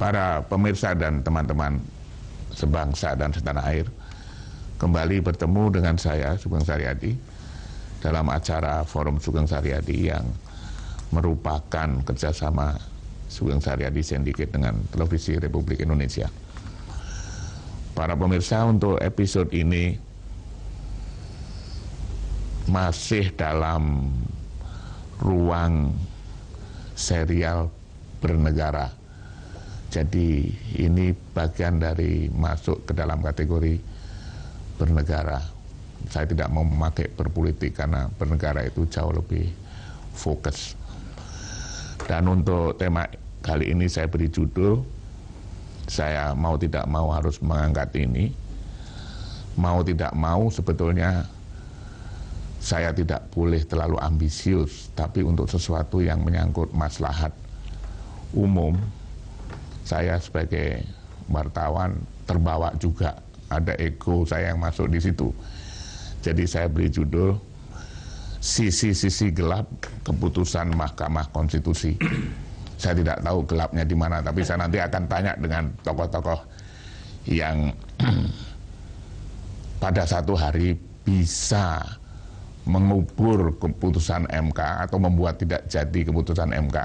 para pemirsa dan teman-teman sebangsa dan setanah air, kembali bertemu dengan saya, Sugeng Saryadi, dalam acara Forum Sugeng Saryadi yang merupakan kerjasama Sugeng Saryadi Syndicate dengan Televisi Republik Indonesia. Para pemirsa, untuk episode ini masih dalam ruang serial bernegara. Jadi ini bagian dari masuk ke dalam kategori bernegara. Saya tidak mau memakai berpolitik karena bernegara itu jauh lebih fokus. Dan untuk tema kali ini saya beri judul, saya mau tidak mau harus mengangkat ini. Mau tidak mau sebetulnya saya tidak boleh terlalu ambisius, tapi untuk sesuatu yang menyangkut maslahat umum, saya sebagai wartawan terbawa juga, ada ego saya yang masuk di situ. Jadi saya beri judul sisi-sisi gelap keputusan Mahkamah Konstitusi. Saya tidak tahu gelapnya di mana, tapi saya nanti akan tanya dengan tokoh-tokoh yang pada satu hari bisa mengubur keputusan MK atau membuat tidak jadi keputusan MK,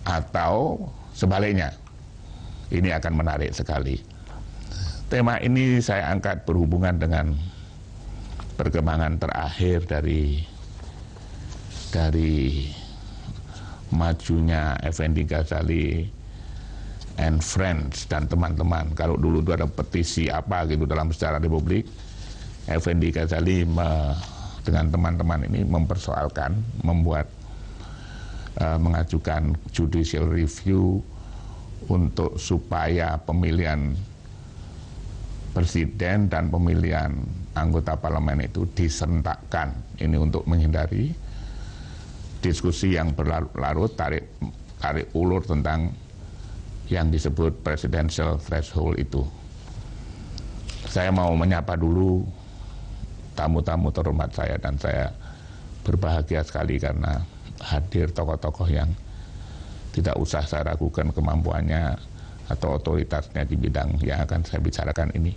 atau sebaliknya. Ini akan menarik sekali. Tema ini saya angkat berhubungan dengan perkembangan terakhir dari majunya Effendi Ghazali and Friends dan teman-teman. Kalau dulu itu ada petisi apa gitu dalam sejarah Republik, Effendi Ghazali dengan teman-teman ini mempersoalkan, mengajukan judicial review untuk supaya pemilihan presiden dan pemilihan anggota parlemen itu diserentakkan. Ini untuk menghindari diskusi yang berlarut-larut, tarik ulur tentang yang disebut presidential threshold itu. Saya mau menyapa dulu tamu-tamu terhormat saya, dan saya berbahagia sekali karena hadir tokoh-tokoh yang tidak usah saya ragukan kemampuannya atau otoritasnya di bidang yang akan saya bicarakan ini.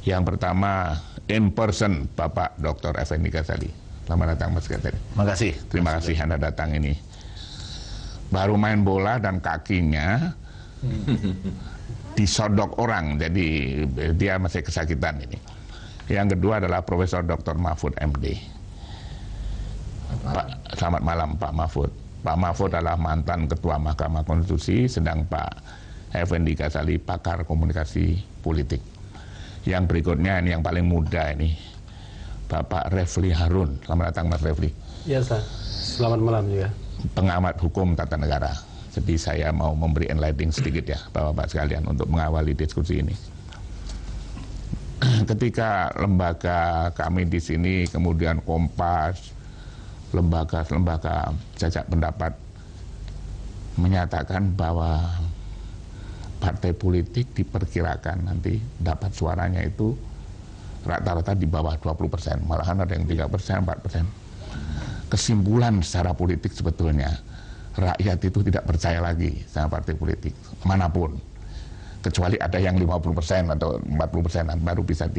Yang pertama, in person, Bapak Dr. Effendi Ghazali. Selamat datang, Mas Ghazali. Terima kasih Anda datang ini. Baru main bola dan kakinya disodok orang, jadi dia masih kesakitan ini. Yang kedua adalah Profesor Dr. Mahfud MD. Selamat malam Pak Mahfud. Pak Mahfud adalah mantan Ketua Mahkamah Konstitusi, sedang Pak Effendi Ghazali pakar komunikasi politik. Yang berikutnya ini yang paling muda ini, Bapak Refli Harun. Selamat datang Mas Refli. Ya, selamat malam juga. Pengamat hukum tata negara. Jadi saya mau memberi enlightening sedikit ya Bapak-Bapak sekalian untuk mengawali diskusi ini. Ketika lembaga kami di sini, kemudian Kompas, lembaga-lembaga jajak pendapat menyatakan bahwa partai politik diperkirakan nanti dapat suaranya itu rata-rata di bawah 20%, malahan ada yang 3%, 4%. Kesimpulan secara politik sebetulnya rakyat itu tidak percaya lagi sama partai politik manapun, kecuali ada yang 50% atau 40% baru bisa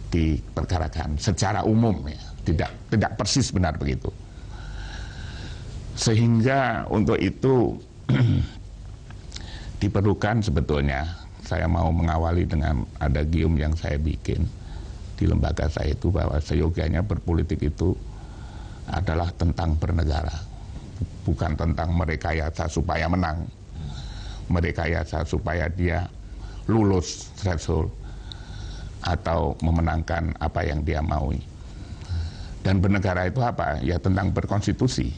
diperkarakan secara umum ya. Tidak persis benar begitu. Sehingga untuk itu diperlukan sebetulnya, saya mau mengawali dengan ada gium yang saya bikin di lembaga saya itu, bahwa seyogianya berpolitik itu adalah tentang bernegara, bukan tentang merekayasa supaya menang, merekayasa supaya dia lulus threshold atau memenangkan apa yang dia maui. Dan bernegara itu apa? Ya tentang berkonstitusi.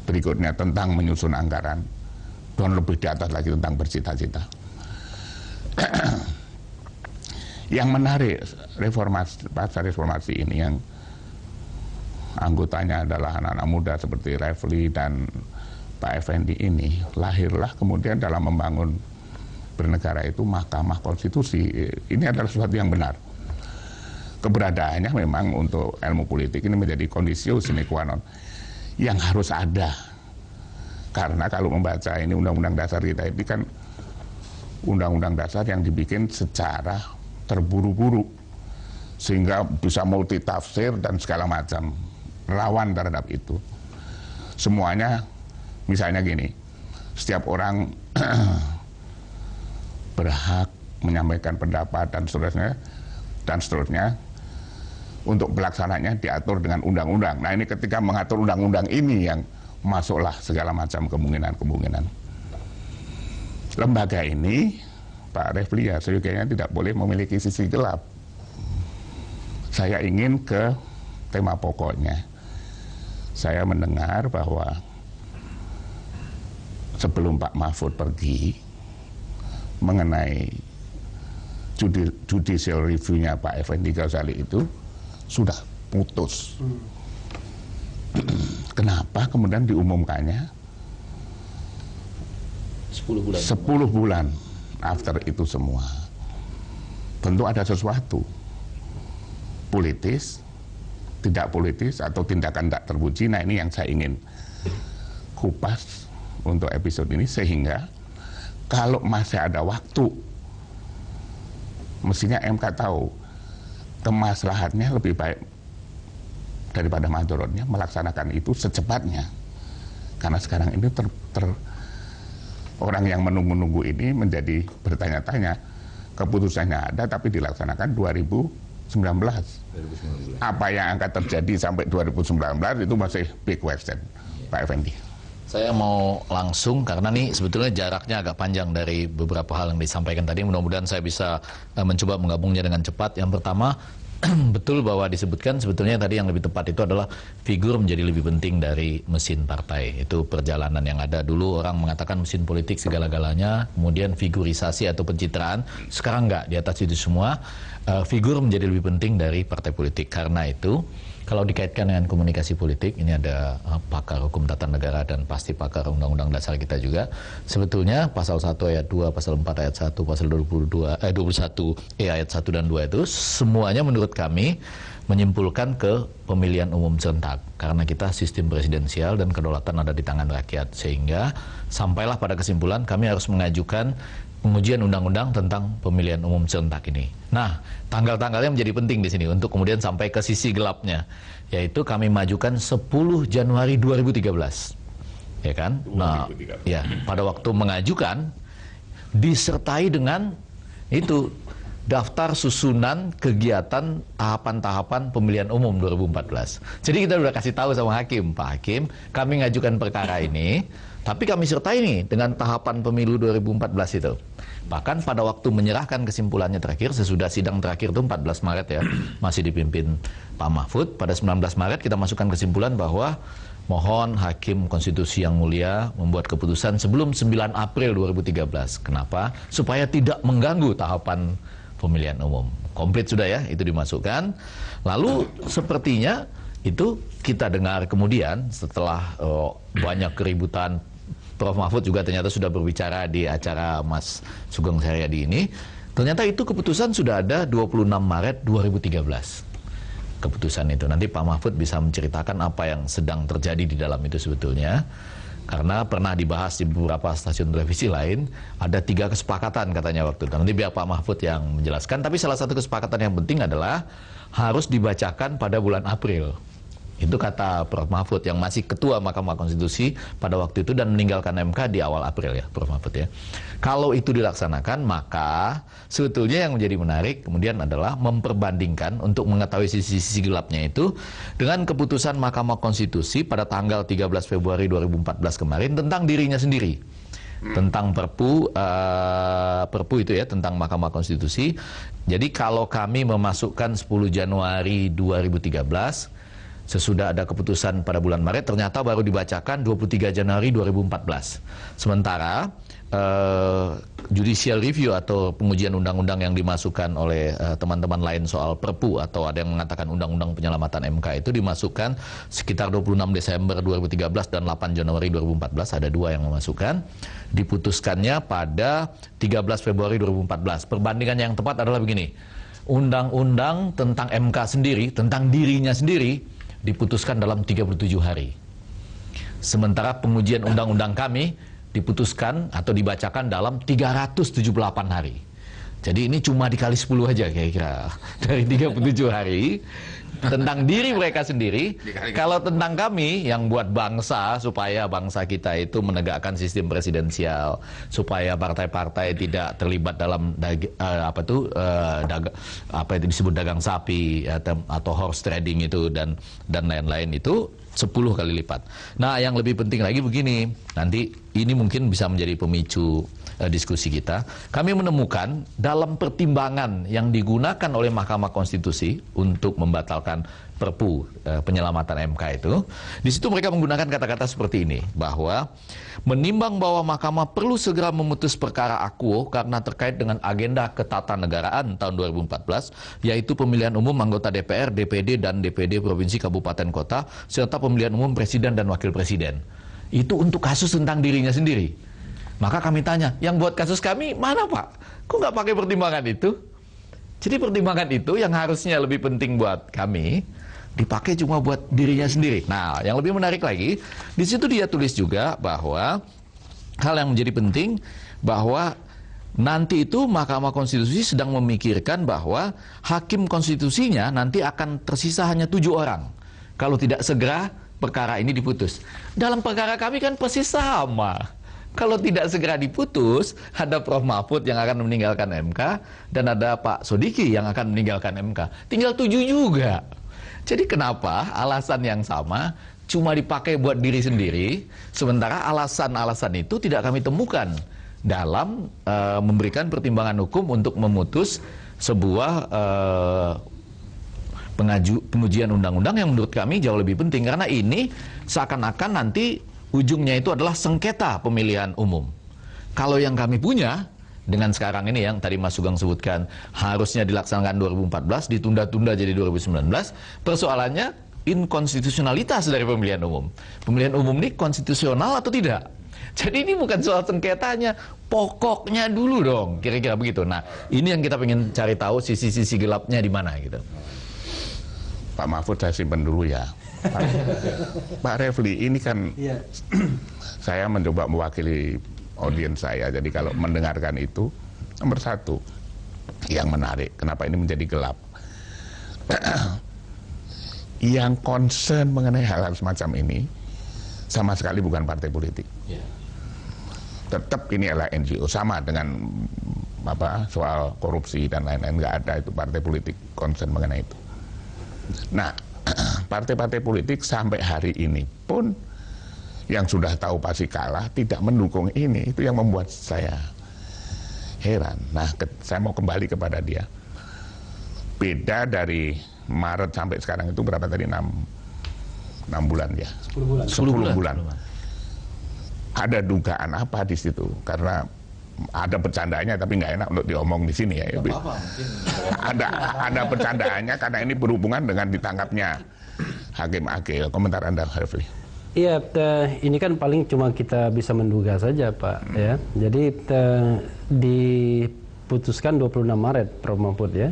Berikutnya tentang menyusun anggaran. Dan lebih di atas lagi tentang bercita-cita. Yang menarik pasca reformasi ini, yang anggotanya adalah anak-anak muda seperti Refli dan Pak Effendi ini, lahirlah kemudian dalam membangun bernegara itu Mahkamah Konstitusi. Ini adalah sesuatu yang benar. Keberadaannya memang untuk ilmu politik ini menjadi kondisio sine qua non yang harus ada. Karena kalau membaca ini Undang-Undang Dasar kita ini kan undang-undang dasar yang dibikin secara terburu-buru sehingga bisa multitafsir dan segala macam, rawan terhadap itu. Semuanya misalnya gini, setiap orang berhak menyampaikan pendapat dan seterusnya, untuk pelaksananya diatur dengan undang-undang. Nah, ini ketika mengatur undang-undang ini yang masuklah segala macam kemungkinan-kemungkinan. Lembaga ini, Pak Refli, ya seyogianya tidak boleh memiliki sisi gelap. Saya ingin ke tema pokoknya. Saya mendengar bahwa sebelum Pak Mahfud pergi mengenai judicial review-nya Pak Effendi Ghazali itu sudah putus. Kenapa kemudian diumumkannya 10 bulan after itu semua? Tentu ada sesuatu politis, tidak politis, atau tindakan tak terpuji. Nah, ini yang saya ingin kupas untuk episode ini, sehingga kalau masih ada waktu, mestinya MK tahu kemaslahatnya lebih baik daripada madorotnya melaksanakan itu secepatnya. Karena sekarang ini orang yang menunggu-nunggu ini menjadi bertanya-tanya, keputusannya ada tapi dilaksanakan 2019. Apa yang akan terjadi sampai 2019 itu masih big question, Pak Effendi. Saya mau langsung, karena nih sebetulnya jaraknya agak panjang dari beberapa hal yang disampaikan tadi. Mudah-mudahan saya bisa mencoba menggabungnya dengan cepat. Yang pertama, betul bahwa disebutkan sebetulnya tadi yang lebih tepat itu adalah figur menjadi lebih penting dari mesin partai. Itu perjalanan yang ada dulu, orang mengatakan mesin politik segala-galanya, kemudian figurisasi atau pencitraan. Sekarang enggak, di atas itu semua figur menjadi lebih penting dari partai politik. Karena itu kalau dikaitkan dengan komunikasi politik, ini ada pakar hukum tata negara dan pasti pakar undang-undang dasar kita juga. Sebetulnya pasal 1 ayat 2, pasal 4 ayat 1, pasal 21 ayat 1 dan 2 itu semuanya menurut kami menyimpulkan ke pemilihan umum serentak. Karena kita sistem presidensial dan kedaulatan ada di tangan rakyat. Sehingga sampailah pada kesimpulan kami harus mengajukan pengujian undang-undang tentang pemilihan umum serentak ini. Nah, tanggal-tanggalnya menjadi penting di sini untuk kemudian sampai ke sisi gelapnya, yaitu kami majukan 10 Januari 2013. Ya kan? 2013. Nah, ya, pada waktu mengajukan disertai dengan itu daftar susunan kegiatan tahapan-tahapan pemilihan umum 2014. Jadi kita sudah kasih tahu sama hakim, Pak Hakim, kami ngajukan perkara ini, tapi kami sertai nih dengan tahapan pemilu 2014 itu. Bahkan pada waktu menyerahkan kesimpulannya terakhir, sesudah sidang terakhir itu 14 Maret ya, masih dipimpin Pak Mahfud. Pada 19 Maret kita masukkan kesimpulan bahwa mohon Hakim Konstitusi yang mulia membuat keputusan sebelum 9 April 2013. Kenapa? Supaya tidak mengganggu tahapan pemilihan umum. Komplit sudah ya, itu dimasukkan. Lalu sepertinya itu kita dengar kemudian setelah banyak keributan, Prof. Mahfud juga ternyata sudah berbicara di acara Mas Sugeng Saryadi ini. Ternyata itu keputusan sudah ada 26 Maret 2013. Keputusan itu. Nanti Pak Mahfud bisa menceritakan apa yang sedang terjadi di dalam itu sebetulnya. Karena pernah dibahas di beberapa stasiun televisi lain, ada 3 kesepakatan katanya waktu itu. Nanti biar Pak Mahfud yang menjelaskan. Tapi salah satu kesepakatan yang penting adalah harus dibacakan pada bulan April. Itu kata Prof. Mahfud yang masih ketua Mahkamah Konstitusi pada waktu itu dan meninggalkan MK di awal April ya, Prof. Mahfud ya. Kalau itu dilaksanakan, maka sebetulnya yang menjadi menarik kemudian adalah memperbandingkan untuk mengetahui sisi-sisi gelapnya itu dengan keputusan Mahkamah Konstitusi pada tanggal 13 Februari 2014 kemarin tentang dirinya sendiri. Tentang Perpu itu ya, tentang Mahkamah Konstitusi. Jadi kalau kami memasukkan 10 Januari 2013, sesudah ada keputusan pada bulan Maret, ternyata baru dibacakan 23 Januari 2014. Sementara judicial review atau pengujian undang-undang yang dimasukkan oleh teman-teman lain soal Perpu atau ada yang mengatakan undang-undang penyelamatan MK itu dimasukkan sekitar 26 Desember 2013 dan 8 Januari 2014, ada 2 yang memasukkan. Diputuskannya pada 13 Februari 2014. Perbandingan yang tepat adalah begini. Undang-undang tentang MK sendiri, tentang dirinya sendiri, diputuskan dalam 37 hari. Sementara pengujian undang-undang kami diputuskan atau dibacakan dalam 378 hari. Jadi ini cuma dikali 10 aja kira-kira dari 37 hari tentang diri mereka sendiri. Kalau tentang kami yang buat bangsa, supaya bangsa kita itu menegakkan sistem presidensial, supaya partai-partai tidak terlibat dalam apa itu disebut dagang sapi atau horse trading itu dan lain-lain, itu 10 kali lipat. Nah, yang lebih penting lagi begini, nanti ini mungkin bisa menjadi pemicu diskusi kita. Kami menemukan dalam pertimbangan yang digunakan oleh Mahkamah Konstitusi untuk membatalkan Perpu penyelamatan MK itu, di situ mereka menggunakan kata-kata seperti ini, bahwa menimbang bahwa Mahkamah perlu segera memutus perkara akuo karena terkait dengan agenda ketatanegaraan tahun 2014, yaitu pemilihan umum anggota DPR, DPD, dan DPD Provinsi Kabupaten Kota, serta pemilihan umum Presiden dan Wakil Presiden. Itu untuk kasus tentang dirinya sendiri. Maka kami tanya, yang buat kasus kami mana Pak? Kok nggak pakai pertimbangan itu? Jadi pertimbangan itu yang harusnya lebih penting buat kami, dipakai cuma buat dirinya sendiri. Nah, yang lebih menarik lagi, di situ dia tulis juga bahwa hal yang menjadi penting, bahwa nanti itu Mahkamah Konstitusi sedang memikirkan bahwa hakim konstitusinya nanti akan tersisa hanya 7 orang. Kalau tidak segera perkara ini diputus. Dalam perkara kami kan persis sama. Kalau tidak segera diputus, ada Prof. Mahfud yang akan meninggalkan MK, dan ada Pak Sodiki yang akan meninggalkan MK. Tinggal 7 juga. Jadi kenapa alasan yang sama cuma dipakai buat diri sendiri, sementara alasan-alasan itu tidak kami temukan dalam memberikan pertimbangan hukum untuk memutus sebuah pengujian undang-undang yang menurut kami jauh lebih penting. Karena ini seakan-akan nanti ujungnya itu adalah sengketa pemilihan umum. Kalau yang kami punya, dengan sekarang ini yang tadi Mas Sugeng sebutkan, harusnya dilaksanakan 2014, ditunda-tunda jadi 2019, persoalannya inkonstitusionalitas dari pemilihan umum. Pemilihan umum ini konstitusional atau tidak? Jadi ini bukan soal sengketanya, pokoknya dulu dong, kira-kira begitu. Nah, ini yang kita pengen cari tahu sisi-sisi gelapnya di mana gitu. Pak Mahfud saya simpen dulu ya. Pak Refli, ini kan saya mencoba mewakili audiens saya. Jadi kalau mendengarkan itu, nomor satu yang menarik, kenapa ini menjadi gelap? Yang concern mengenai hal-hal semacam ini sama sekali bukan partai politik. Tetap ini adalah NGO, sama dengan soal korupsi dan lain-lain, nggak ada itu partai politik concern mengenai itu. Nah, partai-partai politik sampai hari ini pun yang sudah tahu pasti kalah tidak mendukung ini. Itu yang membuat saya heran. Nah, saya mau kembali kepada dia. Beda dari Maret sampai sekarang itu berapa tadi? 6 bulan ya? 10 bulan. Ada dugaan apa di situ? Karena ada bercandanya tapi nggak enak untuk diomong di sini ya. Ada bercandaannya karena ini berhubungan dengan ditangkapnya Hakim Akil. Komentar Anda, Refli? Iya, ini kan paling cuma kita bisa menduga saja, Pak. Ya, jadi diputuskan 26 Maret, Prof. Mahfud ya.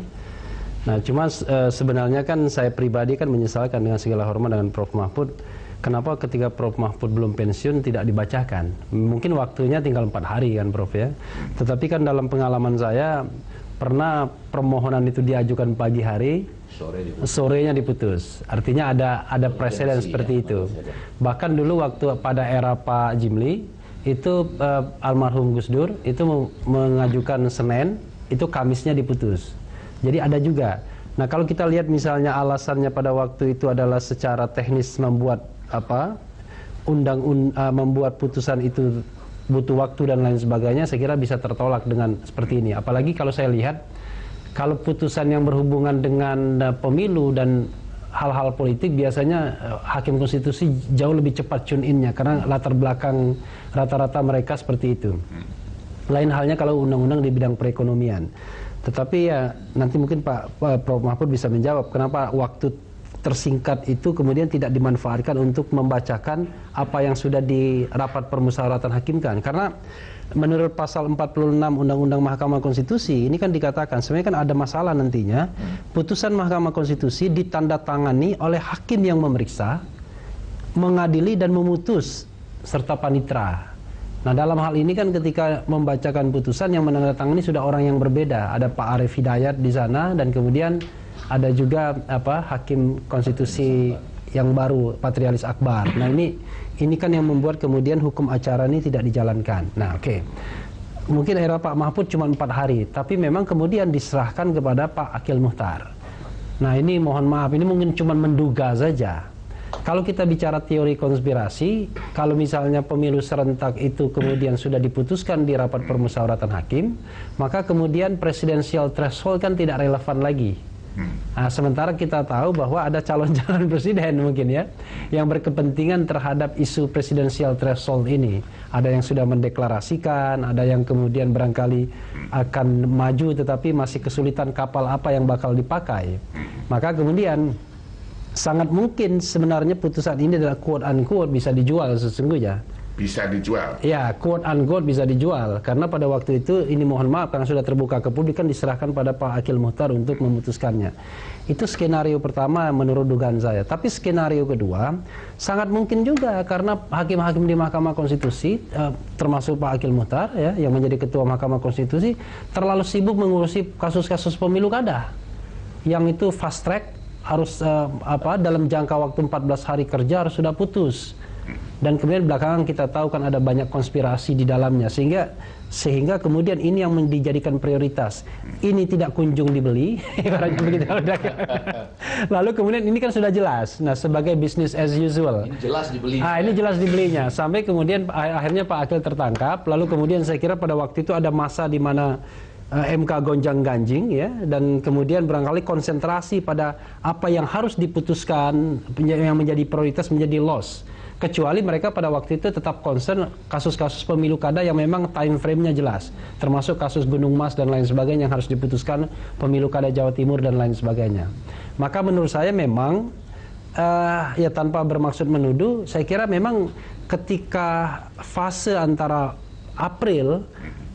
Nah, cuma sebenarnya kan saya pribadi kan menyesalkan dengan segala hormat dengan Prof. Mahfud. Kenapa ketika Prof. Mahfud belum pensiun tidak dibacakan? Mungkin waktunya tinggal 4 hari kan, Prof. ya. Tetapi kan dalam pengalaman saya pernah permohonan itu diajukan pagi hari, sorenya diputus. Artinya ada presiden seperti itu. Bahkan dulu waktu pada era Pak Jimli itu almarhum Gus Dur itu mengajukan Senin, itu Kamisnya diputus. Jadi ada juga. Nah, kalau kita lihat misalnya alasannya pada waktu itu adalah secara teknis membuat membuat putusan itu butuh waktu dan lain sebagainya, saya kira bisa tertolak dengan seperti ini. Apalagi kalau saya lihat kalau putusan yang berhubungan dengan pemilu dan hal-hal politik biasanya hakim konstitusi jauh lebih cepat tune in-nya karena latar belakang rata-rata mereka seperti itu. Lain halnya kalau undang-undang di bidang perekonomian. Tetapi ya nanti mungkin Prof. Mahfud bisa menjawab kenapa waktu tersingkat itu kemudian tidak dimanfaatkan untuk membacakan apa yang sudah di rapat permusyawaratan hakim kan. Karena menurut pasal 46 Undang-Undang Mahkamah Konstitusi ini kan dikatakan sebenarnya kan ada masalah nantinya putusan Mahkamah Konstitusi ditandatangani oleh hakim yang memeriksa, mengadili dan memutus serta panitera. Nah, dalam hal ini kan ketika membacakan putusan yang menandatangani sudah orang yang berbeda. Ada Pak Arief Hidayat di sana dan kemudian ada juga hakim konstitusi yang baru, Patrialis Akbar. Nah, ini kan yang membuat kemudian hukum acara ini tidak dijalankan. Nah, oke. Mungkin era Pak Mahfud cuma 4 hari, tapi memang kemudian diserahkan kepada Pak Akil Muchtar. Nah, ini mohon maaf, ini mungkin cuma menduga saja. Kalau kita bicara teori konspirasi, kalau misalnya pemilu serentak itu kemudian sudah diputuskan di rapat permusyawaratan hakim, maka kemudian presidensial threshold kan tidak relevan lagi. Nah, sementara kita tahu bahwa ada calon-calon presiden mungkin ya, yang berkepentingan terhadap isu presidensial threshold ini. Ada yang sudah mendeklarasikan, ada yang kemudian barangkali akan maju tetapi masih kesulitan kapal apa yang bakal dipakai. Maka kemudian sangat mungkin sebenarnya putusan ini adalah quote unquote bisa dijual sesungguhnya. Bisa dijual? Ya, quote unquote bisa dijual. Karena pada waktu itu, ini mohon maaf karena sudah terbuka ke publik kan diserahkan pada Pak Akil Muchtar untuk memutuskannya. Itu skenario pertama menurut dugaan saya. Tapi skenario kedua, sangat mungkin juga karena hakim-hakim di Mahkamah Konstitusi, termasuk Pak Akil Muchtar ya, yang menjadi Ketua Mahkamah Konstitusi, terlalu sibuk mengurusi kasus-kasus pemilu kada. Yang itu fast track, harus dalam jangka waktu 14 hari kerja harus sudah putus. Dan kemudian belakangan kita tahu kan ada banyak konspirasi di dalamnya sehingga kemudian ini yang dijadikan prioritas. Ini tidak kunjung dibeli. Lalu kemudian ini kan sudah jelas. Nah, sebagai business as usual. Ini jelas dibeli. Ini jelas dibelinya. Sampai kemudian akhirnya Pak Akil tertangkap. Lalu kemudian saya kira pada waktu itu ada masa di mana MK gonjang-ganjing ya, dan kemudian barangkali konsentrasi pada apa yang harus diputuskan yang menjadi prioritas menjadi loss. Kecuali mereka pada waktu itu tetap concern kasus-kasus pemilu kada yang memang time frame-nya jelas, termasuk kasus Gunung Mas dan lain sebagainya yang harus diputuskan, pemilu kada Jawa Timur dan lain sebagainya. Maka menurut saya memang ya tanpa bermaksud menuduh, saya kira memang ketika fase antara April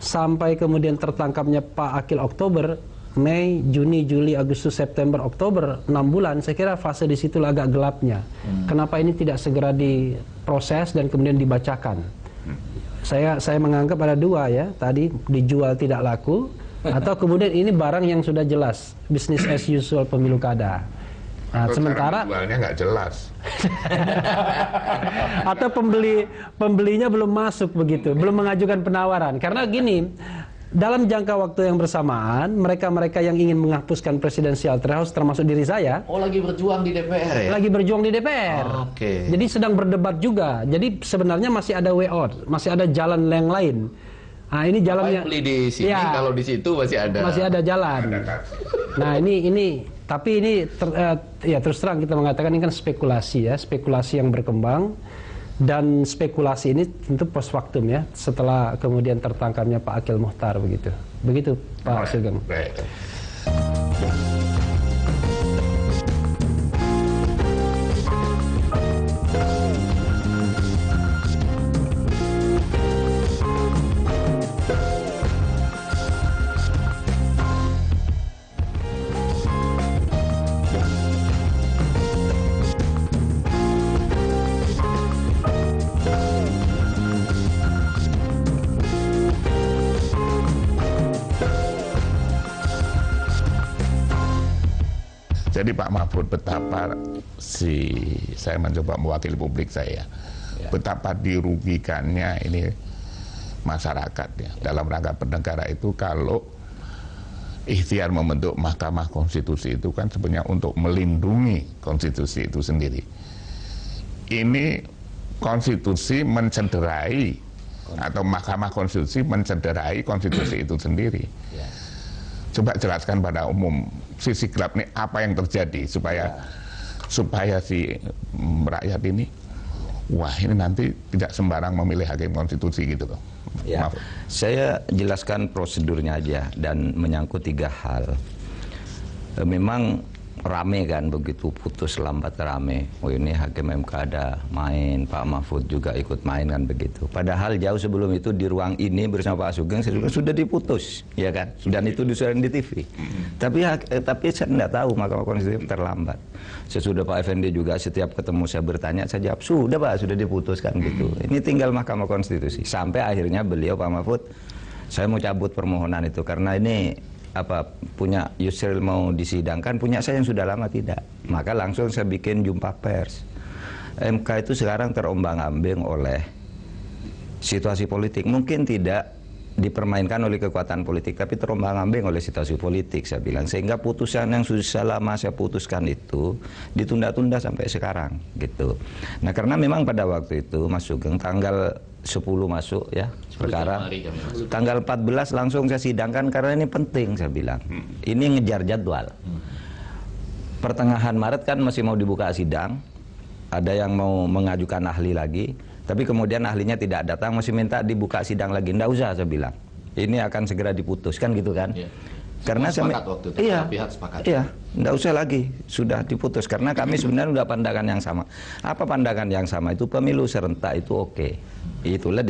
sampai kemudian tertangkapnya Pak Akil Oktober, Mei, Juni, Juli, Agustus, September, Oktober, 6 bulan, saya kira fase di situ agak gelapnya. Kenapa ini tidak segera diproses dan kemudian dibacakan? Saya menganggap ada dua ya, tadi dijual tidak laku, atau kemudian ini barang yang sudah jelas, business as usual pemilu kada. Nah, sementara jualnya nggak jelas. atau pembelinya belum masuk begitu, belum mengajukan penawaran. Karena gini, dalam jangka waktu yang bersamaan, mereka-mereka yang ingin menghapuskan presidensial threshold termasuk diri saya. Oh, lagi berjuang di DPR ya? Lagi berjuang di DPR. Oke. Jadi sedang berdebat juga. Jadi sebenarnya masih ada way out, masih ada jalan yang lain. Nah, ini jalannya. Beli di sini, ya, kalau di situ masih ada. Masih ada jalan. Nah, ini tapi ini ya terus terang kita mengatakan ini kan spekulasi ya, spekulasi yang berkembang. Dan spekulasi ini tentu post factum ya, setelah kemudian tertangkapnya Pak Akil Muchtar begitu. Begitu Pak Sugeng. Jadi Pak Mahfud, betapa saya mencoba mewakili publik saya, betapa dirugikannya ini masyarakat ya, dalam rangka bernegara itu kalau ikhtiar membentuk Mahkamah Konstitusi itu kan sebenarnya untuk melindungi konstitusi itu sendiri. Ini konstitusi mencederai atau Mahkamah Konstitusi mencederai konstitusi itu sendiri. Coba jelaskan pada umum sisi gelap ini apa yang terjadi supaya si rakyat ini, wah ini nanti tidak sembarang memilih hakim konstitusi gitu loh. Ya, saya jelaskan prosedurnya aja dan menyangkut 3 hal. Memang rame kan, begitu putus lambat rame. Oh ini Hakim MK ada main, Pak Mahfud juga ikut main kan begitu. Padahal jauh sebelum itu di ruang ini bersama Pak Sugeng sudah diputus, ya kan? Dan itu disuarakan di TV. Tapi saya tidak tahu Mahkamah Konstitusi terlambat. Sesudah Pak Effendi juga setiap ketemu saya bertanya, saya jawab sudah Pak, sudah diputuskan gitu. Ini tinggal Mahkamah Konstitusi. Sampai akhirnya beliau Pak Mahfud, saya mau cabut permohonan itu karena ini punya Yusril mau disidangkan, punya saya yang sudah lama tidak. Maka langsung saya bikin jumpa pers. MK itu sekarang terombang-ambing oleh situasi politik. Mungkin tidak dipermainkan oleh kekuatan politik, tapi terombang-ambing oleh situasi politik, saya bilang. Sehingga putusan yang sudah lama saya putuskan itu ditunda-tunda sampai sekarang gitu. Nah karena memang pada waktu itu Mas Sugeng tanggal 10 masuk ya perkara, tanggal 14 langsung saya sidangkan karena ini penting, saya bilang. Ini ngejar jadwal. Pertengahan Maret kan masih mau dibuka sidang, ada yang mau mengajukan ahli lagi, tapi kemudian ahlinya tidak datang, masih minta dibuka sidang lagi. Nggak usah, saya bilang. Ini akan segera diputuskan gitu kan. Ya. Karena sepakat waktu itu, pihak sepakat. Iya, nggak usah lagi, sudah diputus. Karena kami sebenarnya sudah pandangan yang sama. Apa pandangan yang sama itu? Pemilu serentak itu oke. Itulah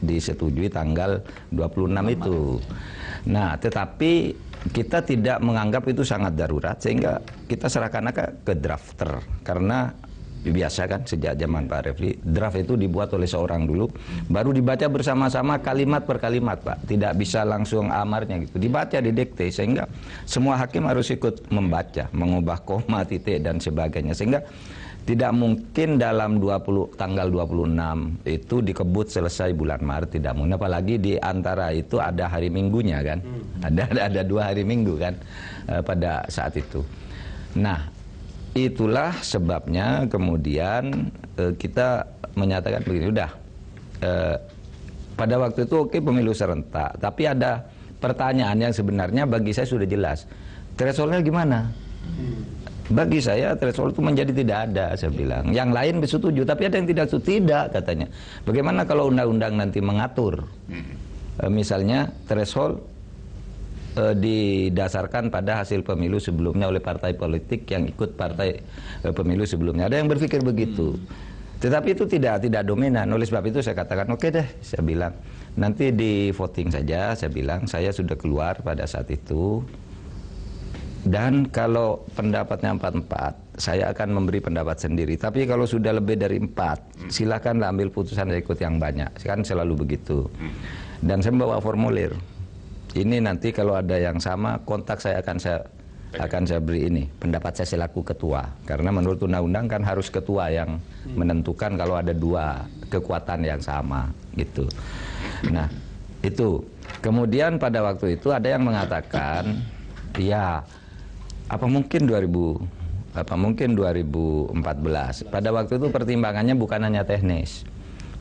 disetujui tanggal 26 itu. Nah, tetapi kita tidak menganggap itu sangat darurat, sehingga kita serahkan ke drafter. Karena biasa kan sejak zaman Pak Refli, draft itu dibuat oleh seorang dulu, baru dibaca bersama-sama kalimat per kalimat Pak, tidak bisa langsung amarnya gitu, dibaca, didikte, sehingga semua hakim harus ikut membaca, mengubah koma, titik dan sebagainya, sehingga tidak mungkin dalam tanggal 26 itu dikebut selesai bulan Maret, tidak mungkin, apalagi di antara itu ada hari Minggunya kan, ada 2 hari Minggu kan pada saat itu. Nah itulah sebabnya kemudian kita menyatakan begini, udah pada waktu itu oke, pemilu serentak, tapi ada pertanyaan yang sebenarnya bagi saya sudah jelas, thresholdnya gimana? Bagi saya threshold itu menjadi tidak ada, saya bilang. Yang lain setuju, tapi ada yang tidak setuju, tidak katanya. Bagaimana kalau undang-undang nanti mengatur misalnya threshold didasarkan pada hasil pemilu sebelumnya oleh partai politik yang ikut partai pemilu sebelumnya. Ada yang berpikir begitu. Tetapi itu tidak dominan. Oleh sebab itu saya katakan oke deh, saya bilang nanti di voting saja, saya bilang saya sudah keluar pada saat itu. Dan kalau pendapatnya 4-4, saya akan memberi pendapat sendiri. Tapi kalau sudah lebih dari 4, silakanlah ambil putusan, saya ikut yang banyak. Kan selalu begitu. Dan saya membawa formulir. Ini nanti kalau ada yang sama, kontak saya akan saya beri ini pendapat saya selaku ketua, karena menurut undang-undang kan harus ketua yang menentukan kalau ada 2 kekuatan yang sama gitu. Nah itu kemudian pada waktu itu ada yang mengatakan ya apa mungkin 2014. Pada waktu itu pertimbangannya bukan hanya teknis,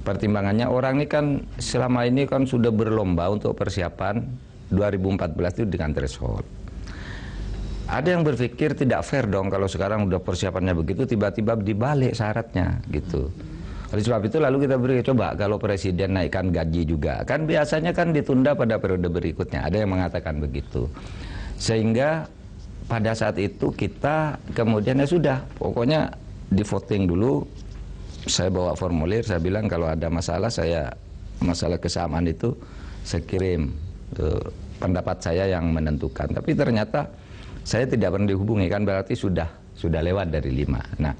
pertimbangannya orang ini kan selama ini kan sudah berlomba untuk persiapan 2014 itu dengan threshold. Ada yang berpikir tidak fair dong kalau sekarang udah persiapannya begitu, tiba-tiba dibalik syaratnya gitu. Oleh sebab itu lalu kita beri, coba kalau presiden naikkan gaji juga, kan biasanya kan ditunda pada periode berikutnya. Ada yang mengatakan begitu. Sehingga pada saat itu kita kemudian ya sudah, pokoknya di voting dulu. Saya bawa formulir, saya bilang kalau ada masalah masalah kesamaan itu saya kirim pendapat saya yang menentukan. Tapi ternyata saya tidak pernah dihubungi, kan berarti sudah lewat dari 5. Nah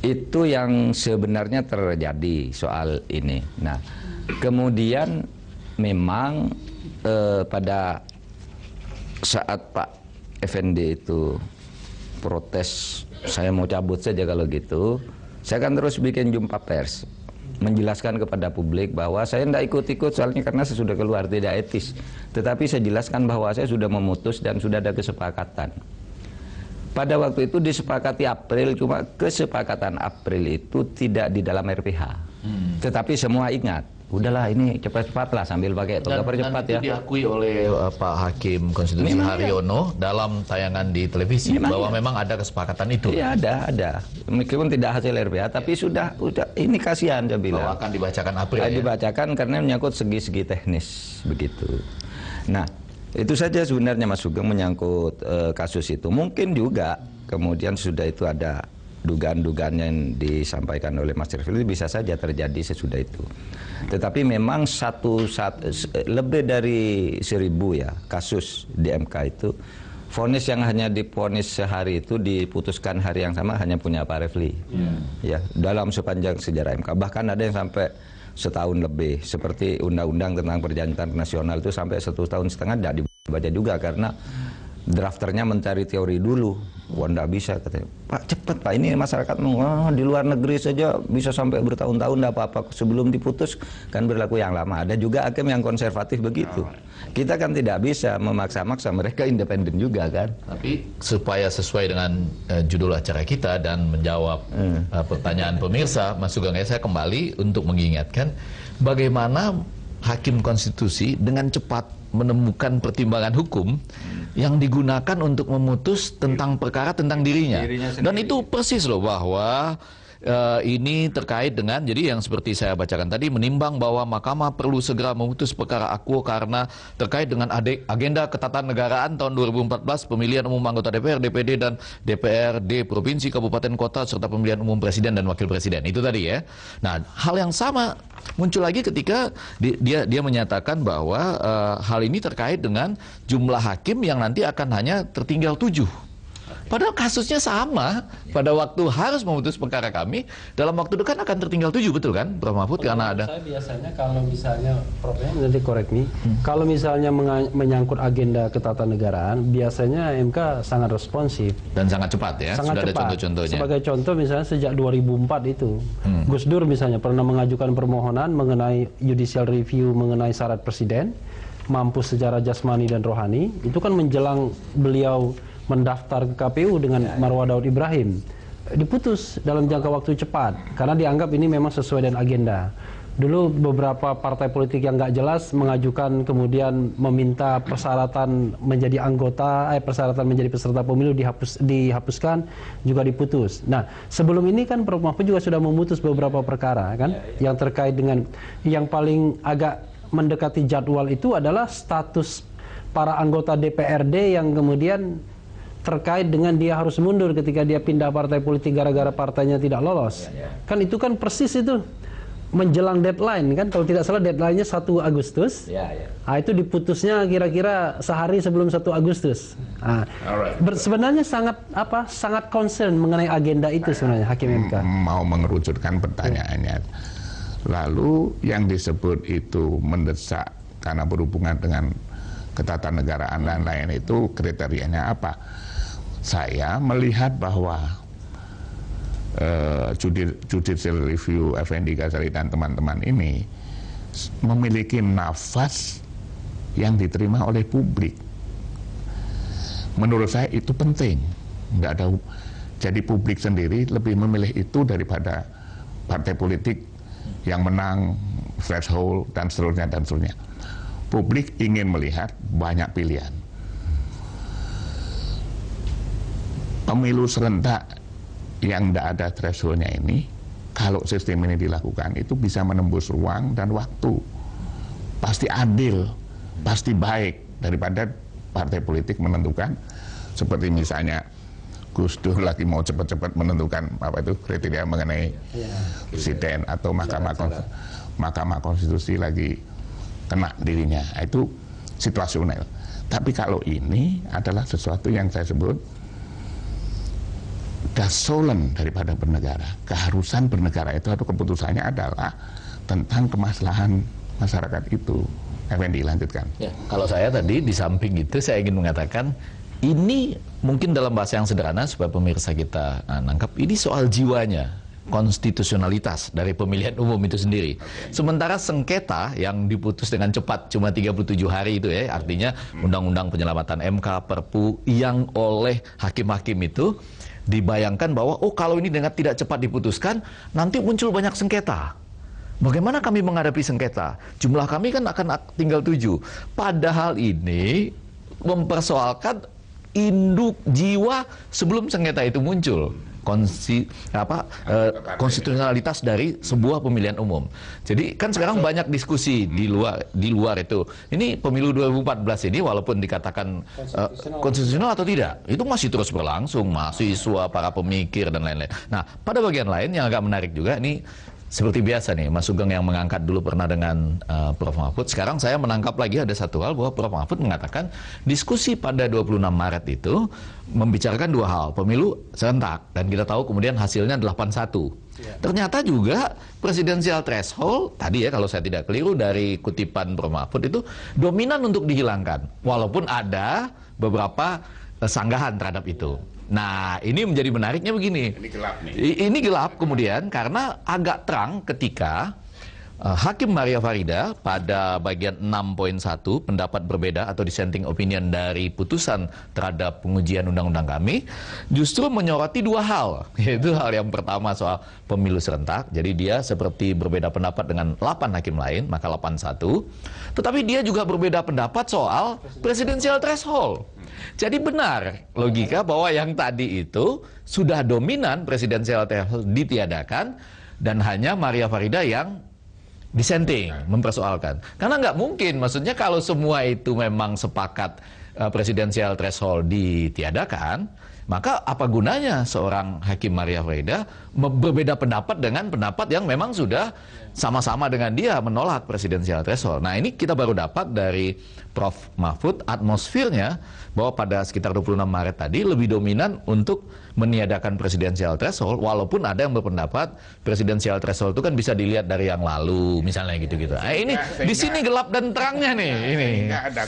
itu yang sebenarnya terjadi soal ini. Nah kemudian memang pada saat Pak Effendi itu protes, saya mau cabut saja kalau gitu, saya akan terus bikin jumpa pers menjelaskan kepada publik bahwa saya tidak ikut-ikut soalnya karena saya sudah keluar, tidak etis. Tetapi saya jelaskan bahwa saya sudah memutus dan sudah ada kesepakatan. Pada waktu itu disepakati April, cuma kesepakatan April itu tidak di dalam RPH. Tetapi semua ingat, udahlah ini cepat-cepatlah sambil pakai toga percepat ya. Dan itu diakui oleh Pak Hakim Konstitusi Haryono dalam tayangan di televisi bahwa memang ada kesepakatan itu. Iya ada. Meskipun tidak hasil RPH, tapi sudah ini kasihan dia bilang. Bahwa akan dibacakan April ya? Dibacakan karena menyangkut segi-segi teknis begitu. Nah itu saja sebenarnya Mas Sugeng menyangkut kasus itu. Mungkin juga kemudian sudah itu ada dugaan-dugaan yang disampaikan oleh Mas Refli, bisa saja terjadi sesudah itu. Tetapi memang lebih dari 1.000 ya kasus di MK itu, vonis yang hanya divonis sehari itu diputuskan hari yang sama hanya punya Pak Refli. Ya, dalam sepanjang sejarah MK. Bahkan ada yang sampai setahun lebih, seperti undang-undang tentang perjanjian nasional itu sampai 1,5 tahun tidak dibaca juga karena drafternya mencari teori dulu. Wah, enggak bisa katanya. Pak, cepat Pak, ini masyarakat di luar negeri saja bisa sampai bertahun-tahun enggak apa-apa, sebelum diputus kan berlaku yang lama. Ada juga hakim yang konservatif begitu. Kita kan tidak bisa memaksa-maksa, mereka independen juga kan. Tapi supaya sesuai dengan judul acara kita dan menjawab pertanyaan pemirsa, Mas Sugeng, saya kembali untuk mengingatkan bagaimana hakim konstitusi dengan cepat menemukan pertimbangan hukum yang digunakan untuk memutus tentang perkara tentang dirinya. Dan itu persis loh bahwa ini terkait dengan, jadi yang seperti saya bacakan tadi, menimbang bahwa Mahkamah perlu segera memutus perkara akuo karena terkait dengan agenda ketatanegaraan tahun 2014, pemilihan umum anggota DPR, DPD, dan DPRD Provinsi, Kabupaten, Kota, serta pemilihan umum Presiden dan Wakil Presiden. Itu tadi ya. Nah, hal yang sama muncul lagi ketika dia menyatakan bahwa hal ini terkait dengan jumlah hakim yang nanti akan hanya tertinggal 7. Padahal kasusnya sama, pada waktu harus memutus perkara kami, dalam waktu dekat akan tertinggal 7, betul kan, Prof. Mahfud? Karena ada. Saya biasanya kalau misalnya, Prof. nanti korek nih, kalau misalnya menyangkut agenda ketatanegaraan, biasanya MK sangat responsif. Dan sangat cepat ya, sangat sudah cepat. Ada contoh-contohnya. Sebagai contoh misalnya sejak 2004 itu, Gus Dur misalnya pernah mengajukan permohonan mengenai judicial review mengenai syarat presiden, mampus secara jasmani dan rohani, itu kan menjelang beliau mendaftar ke KPU dengan Marwah Daud Ibrahim, diputus dalam jangka waktu cepat karena dianggap ini memang sesuai dengan agenda. Dulu beberapa partai politik yang nggak jelas mengajukan kemudian meminta persyaratan menjadi anggota, persyaratan menjadi peserta pemilu dihapuskan, juga diputus. Nah, sebelum ini kan Prof. Mahfud juga sudah memutus beberapa perkara kan, yang terkait dengan yang paling agak mendekati jadwal itu adalah status para anggota DPRD yang kemudian terkait dengan dia harus mundur ketika dia pindah partai politik gara-gara partainya tidak lolos. Kan itu kan persis itu menjelang deadline kan, kalau tidak salah deadline-nya 1 Agustus. Nah, itu diputusnya kira-kira sehari sebelum 1 Agustus. Nah, sebenarnya sangat concern mengenai agenda itu sebenarnya Hakim MK. Mau mengerucutkan pertanyaannya. Lalu yang disebut itu mendesak karena berhubungan dengan ketatanegaraan dan lain itu kriterianya apa? Saya melihat bahwa judicial review Effendi Ghazali dan teman-teman ini memiliki nafas yang diterima oleh publik. Menurut saya itu penting. Nggak ada, jadi publik sendiri lebih memilih itu daripada partai politik yang menang, threshold, dan seterusnya, dan seterusnya. Publik ingin melihat banyak pilihan. Pemilu serentak yang tidak ada thresholdnya ini, kalau sistem ini dilakukan, itu bisa menembus ruang dan waktu. Pasti adil, pasti baik daripada partai politik menentukan, seperti misalnya Gus Dur lagi mau cepat-cepat menentukan apa itu kriteria mengenai presiden, atau Mahkamah Konstitusi lagi kena dirinya. Itu situasional. Tapi kalau ini adalah sesuatu yang saya sebut dasolen daripada bernegara. Keharusan bernegara itu atau keputusannya adalah tentang kemaslahan masyarakat itu. Effendi, lanjutkan. Ya, kalau saya tadi di samping itu saya ingin mengatakan ini mungkin dalam bahasa yang sederhana supaya pemirsa kita nangkap, ini soal jiwanya, konstitusionalitas dari pemilihan umum itu sendiri. Sementara sengketa yang diputus dengan cepat cuma 37 hari itu ya, artinya undang-undang penyelamatan MK, Perpu yang oleh hakim-hakim itu dibayangkan bahwa kalau ini dengan tidak cepat diputuskan nanti muncul banyak sengketa. Bagaimana kami menghadapi sengketa? Jumlah kami kan akan tinggal 7. Padahal ini mempersoalkan induk jiwa sebelum sengketa itu muncul. konstitusionalitas dari sebuah pemilihan umum. Jadi kan sekarang banyak diskusi di luar itu. Ini pemilu 2014 ini walaupun dikatakan konstitusional atau tidak, itu masih terus berlangsung, mahasiswa, para pemikir dan lain-lain. Nah, pada bagian lain yang agak menarik juga ini, seperti biasa nih, Mas Sugeng yang mengangkat dulu pernah dengan Prof. Mahfud. Sekarang saya menangkap lagi ada satu hal bahwa Prof. Mahfud mengatakan diskusi pada 26 Maret itu membicarakan dua hal, pemilu serentak, dan kita tahu kemudian hasilnya 81. Ternyata juga presidensial threshold, tadi ya kalau saya tidak keliru dari kutipan Prof. Mahfud itu dominan untuk dihilangkan, walaupun ada beberapa sanggahan terhadap itu. Nah, ini menjadi menariknya begini. Ini gelap nih. Ini gelap kemudian karena agak terang ketika Hakim Maria Farida pada bagian 6.1 pendapat berbeda atau dissenting opinion dari putusan terhadap pengujian undang-undang kami justru menyoroti dua hal, yaitu hal yang pertama soal pemilu serentak. Jadi dia seperti berbeda pendapat dengan 8 hakim lain, maka 81. Tetapi dia juga berbeda pendapat soal presidensial threshold. Jadi benar logika bahwa yang tadi itu sudah dominan presidensial threshold ditiadakan dan hanya Maria Farida yang dissenting, mempersoalkan. Karena nggak mungkin, maksudnya kalau semua itu memang sepakat presidensial threshold ditiadakan, maka apa gunanya seorang Hakim Maria Farida berbeda pendapat dengan pendapat yang memang sudah sama-sama dengan dia menolak presidensial threshold. Nah, ini kita baru dapat dari Prof. Mahfud atmosfernya bahwa pada sekitar 26 Maret tadi lebih dominan untuk meniadakan presidensial threshold, walaupun ada yang berpendapat presidensial threshold itu kan bisa dilihat dari yang lalu, misalnya gitu-gitu. Nah, ini di sini gelap dan terangnya nih. Ini nggak ada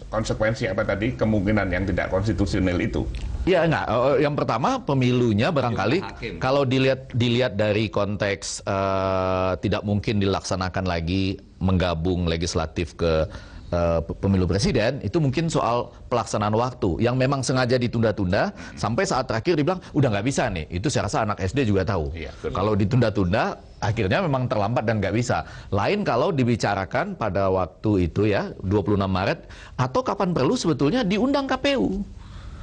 konsekuensi apa tadi, kemungkinan yang tidak konstitusional itu. Ya enggak, yang pertama pemilunya barangkali kalau dilihat dari konteks tidak mungkin dilaksanakan lagi menggabung legislatif ke pemilu presiden, itu mungkin soal pelaksanaan waktu yang memang sengaja ditunda-tunda sampai saat terakhir dibilang udah nggak bisa nih. Itu saya rasa anak SD juga tahu. Iya, kalau ditunda-tunda akhirnya memang terlambat dan nggak bisa. Lain kalau dibicarakan pada waktu itu ya 26 Maret atau kapan perlu sebetulnya diundang KPU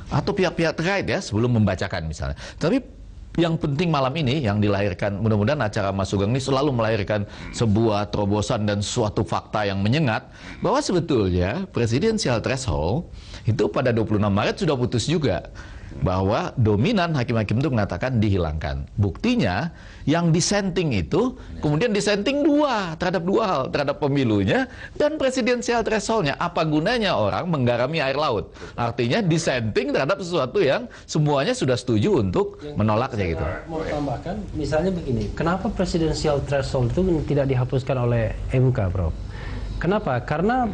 atau pihak-pihak terkait ya sebelum membacakan misalnya. Tapi yang penting malam ini yang dilahirkan, mudah-mudahan acara Mas Sugeng ini selalu melahirkan sebuah terobosan dan suatu fakta yang menyengat bahwa sebetulnya presidensial threshold itu pada 26 Maret sudah putus juga, bahwa dominan hakim-hakim itu mengatakan dihilangkan. Buktinya yang dissenting itu kemudian dissenting terhadap dua hal, terhadap pemilunya dan presidensial thresholdnya. Apa gunanya orang menggarami air laut? Artinya dissenting terhadap sesuatu yang semuanya sudah setuju untuk menolaknya gitu. Mau tambahkan, misalnya begini, kenapa presidensial threshold itu tidak dihapuskan oleh MK, Prof? Kenapa? Karena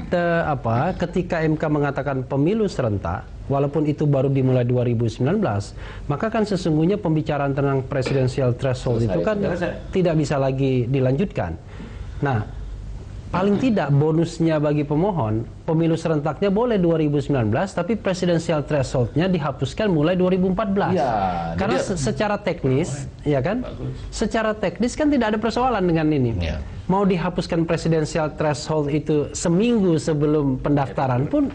ketika MK mengatakan pemilu serentak, walaupun itu baru dimulai 2019, maka kan sesungguhnya pembicaraan tentang presidensial threshold itu kan tidak bisa lagi dilanjutkan. Nah, paling tidak bonusnya bagi pemohon, pemilu serentaknya boleh 2019, tapi presidensial thresholdnya dihapuskan mulai 2014. Ya, karena secara teknis, ya kan? Secara teknis kan tidak ada persoalan dengan ini. Ya. Mau dihapuskan presidensial threshold itu seminggu sebelum pendaftaran pun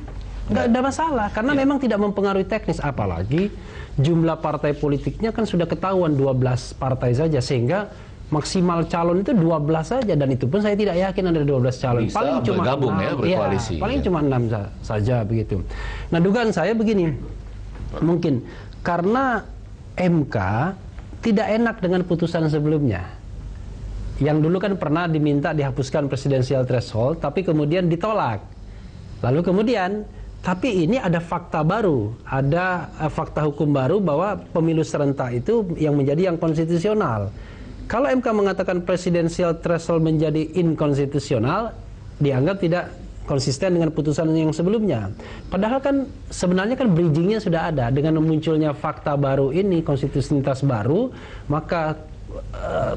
nggak ada masalah, karena memang tidak mempengaruhi teknis, apalagi jumlah partai politiknya kan sudah ketahuan 12 partai saja, sehingga maksimal calon itu 12 saja, dan itu pun saya tidak yakin ada 12 calon. Bisa paling cuma bergabung 6, ya, berkoalisi. Ya, paling cuma 6 saja begitu. Nah, dugaan saya begini, mungkin karena MK tidak enak dengan putusan sebelumnya. Yang dulu kan pernah diminta dihapuskan presidensial threshold, tapi kemudian ditolak. Lalu kemudian tapi ini ada fakta baru, ada fakta hukum baru bahwa pemilu serentak itu yang menjadi yang konstitusional. Kalau MK mengatakan presidensial threshold menjadi inkonstitusional, dianggap tidak konsisten dengan putusan yang sebelumnya. Padahal kan sebenarnya kan bridgingnya sudah ada, dengan munculnya fakta baru ini, konstitusionalitas baru, maka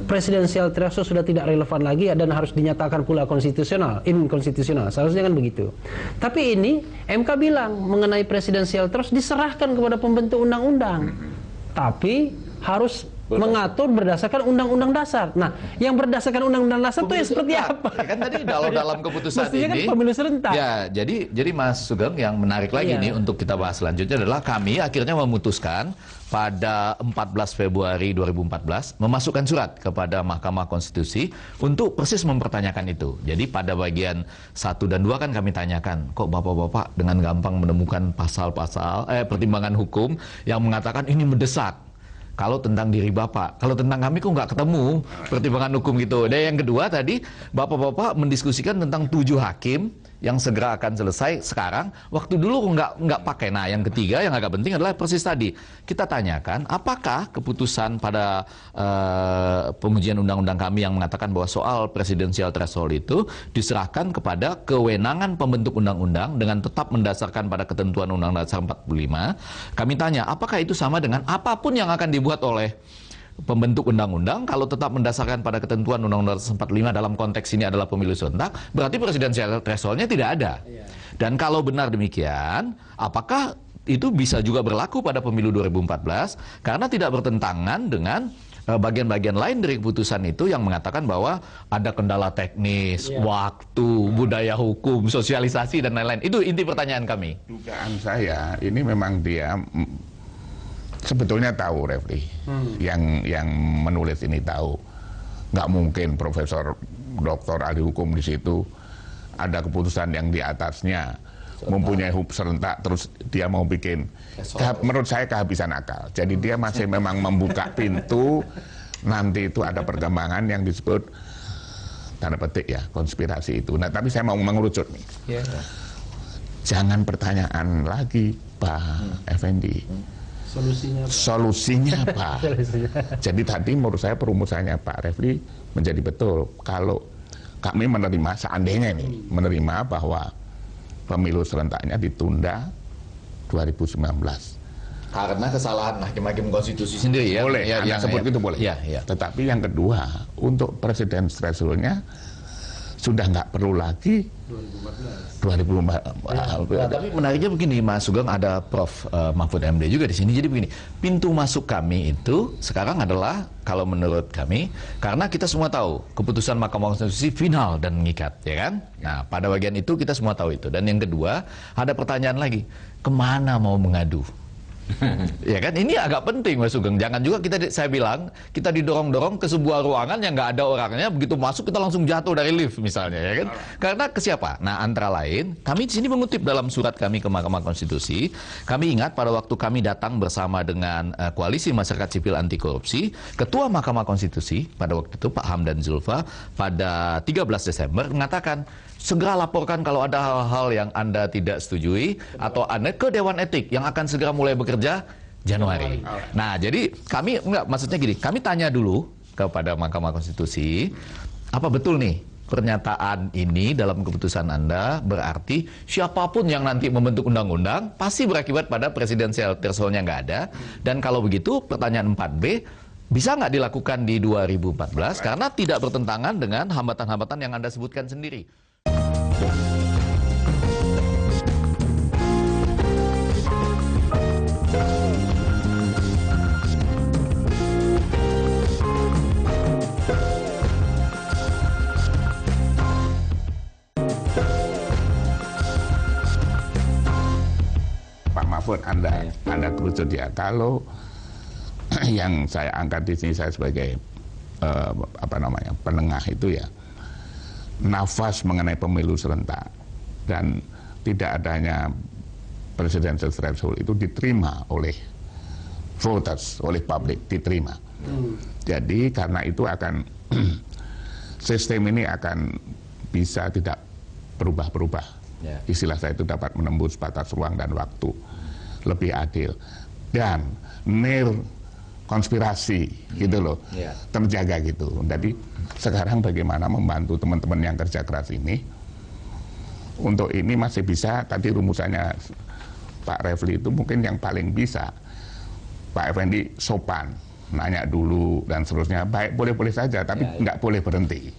presidensial threshold sudah tidak relevan lagi dan harus dinyatakan pula konstitusional, inkonstitusional. Seharusnya kan begitu. Tapi ini MK bilang mengenai presidensial threshold diserahkan kepada pembentuk undang-undang. Tapi harus mengatur berdasarkan undang-undang dasar. Nah, yang berdasarkan undang-undang dasar itu ya seperti apa? Ya kan tadi dalam keputusan Mestinya ini kan pemilu serentak. Ya, jadi Mas Sugeng, yang menarik lagi nih untuk kita bahas selanjutnya adalah kami akhirnya memutuskan pada 14 Februari 2014 memasukkan surat kepada Mahkamah Konstitusi untuk persis mempertanyakan itu. Jadi pada bagian 1 dan 2 kan kami tanyakan, kok Bapak-bapak dengan gampang menemukan pasal-pasal pertimbangan hukum yang mengatakan ini mendesak. Kalau tentang diri Bapak, kalau tentang kami kok nggak ketemu pertimbangan hukum gitu. Dan yang kedua tadi, Bapak-bapak mendiskusikan tentang 7 hakim yang segera akan selesai sekarang. Waktu dulu nggak pakai. Nah, yang ketiga yang agak penting adalah persis tadi. Kita tanyakan, apakah keputusan pada pengujian undang-undang kami yang mengatakan bahwa soal presidensial threshold itu diserahkan kepada kewenangan pembentuk undang-undang dengan tetap mendasarkan pada ketentuan Undang-Undang Dasar 45. Kami tanya, apakah itu sama dengan apapun yang akan dibuat oleh pembentuk undang-undang, kalau tetap mendasarkan pada ketentuan Undang-Undang 45 dalam konteks ini adalah pemilu serentak, berarti presidensial threshold-nya tidak ada. Dan kalau benar demikian, apakah itu bisa juga berlaku pada pemilu 2014 karena tidak bertentangan dengan bagian-bagian lain dari keputusan itu yang mengatakan bahwa ada kendala teknis, waktu, budaya hukum, sosialisasi dan lain-lain. Itu inti pertanyaan kami. Dugaan saya ini memang dia sebetulnya tahu, Refli, yang menulis ini tahu. Nggak mungkin Profesor Doktor ahli hukum di situ ada keputusan yang di atasnya mempunyai hukum serentak terus dia mau bikin. Menurut saya kehabisan akal. Jadi dia masih memang membuka pintu nanti itu ada perkembangan yang disebut tanda petik ya konspirasi itu. Nah, tapi saya mau mengerucut nih. Jangan pertanyaan lagi, Pak Effendi. Solusinya apa? Jadi tadi menurut saya perumusannya Pak Refli menjadi betul. Kalau kami menerima, seandainya ini menerima bahwa pemilu serentaknya ditunda 2019. Karena kesalahan hakim-hakim konstitusi sendiri ya. Boleh, yang sebut itu boleh. Ya. Tetapi yang kedua, untuk presiden threshold-nya sudah nggak perlu lagi 2014. Nah, tapi menariknya begini, Mas Sugeng, ada Prof. Mahfud MD juga di sini. Jadi begini, pintu masuk kami itu sekarang adalah kalau menurut kami, karena kita semua tahu keputusan Mahkamah Konstitusi final dan mengikat, ya kan? Nah, pada bagian itu kita semua tahu itu. Dan yang kedua, ada pertanyaan lagi, kemana mau mengadu? Ya kan, ini agak penting Mas Sugeng. Jangan juga saya bilang kita didorong-dorong ke sebuah ruangan yang nggak ada orangnya, begitu masuk kita langsung jatuh dari lift misalnya, ya kan? Karena ke siapa? Nah, antara lain kami di sini mengutip dalam surat kami ke Mahkamah Konstitusi. Kami ingat pada waktu kami datang bersama dengan Koalisi Masyarakat Sipil Anti Korupsi, Ketua Mahkamah Konstitusi pada waktu itu Pak Hamdan Zulfa pada 13 Desember mengatakan, segera laporkan kalau ada hal-hal yang Anda tidak setujui atau Anda ke Dewan Etik yang akan segera mulai bekerja Januari. Nah, jadi kami maksudnya gini, kami tanya dulu kepada Mahkamah Konstitusi, apa betul nih pernyataan ini dalam keputusan Anda berarti siapapun yang nanti membentuk undang-undang pasti berakibat pada presidensial threshold-nya nggak ada. Dan kalau begitu pertanyaan 4B, bisa nggak dilakukan di 2014 karena tidak bertentangan dengan hambatan-hambatan yang Anda sebutkan sendiri. Pak Mahfud, Anda kerucut ya. Kalau yang saya angkat di sini saya sebagai penengah itu ya, nafas mengenai pemilu serentak dan tidak adanya presidential threshold itu diterima oleh voters, oleh publik, diterima. Jadi karena itu akan sistem ini akan bisa tidak berubah-berubah. Istilah saya itu dapat menembus batas ruang dan waktu, lebih adil dan konspirasi gitu loh, terjaga gitu. Jadi sekarang bagaimana membantu teman-teman yang kerja keras ini untuk ini masih bisa, tadi rumusannya Pak Refli itu mungkin yang paling bisa. Pak Effendi sopan, nanya dulu dan seterusnya, baik boleh-boleh saja, tapi nggak boleh berhenti.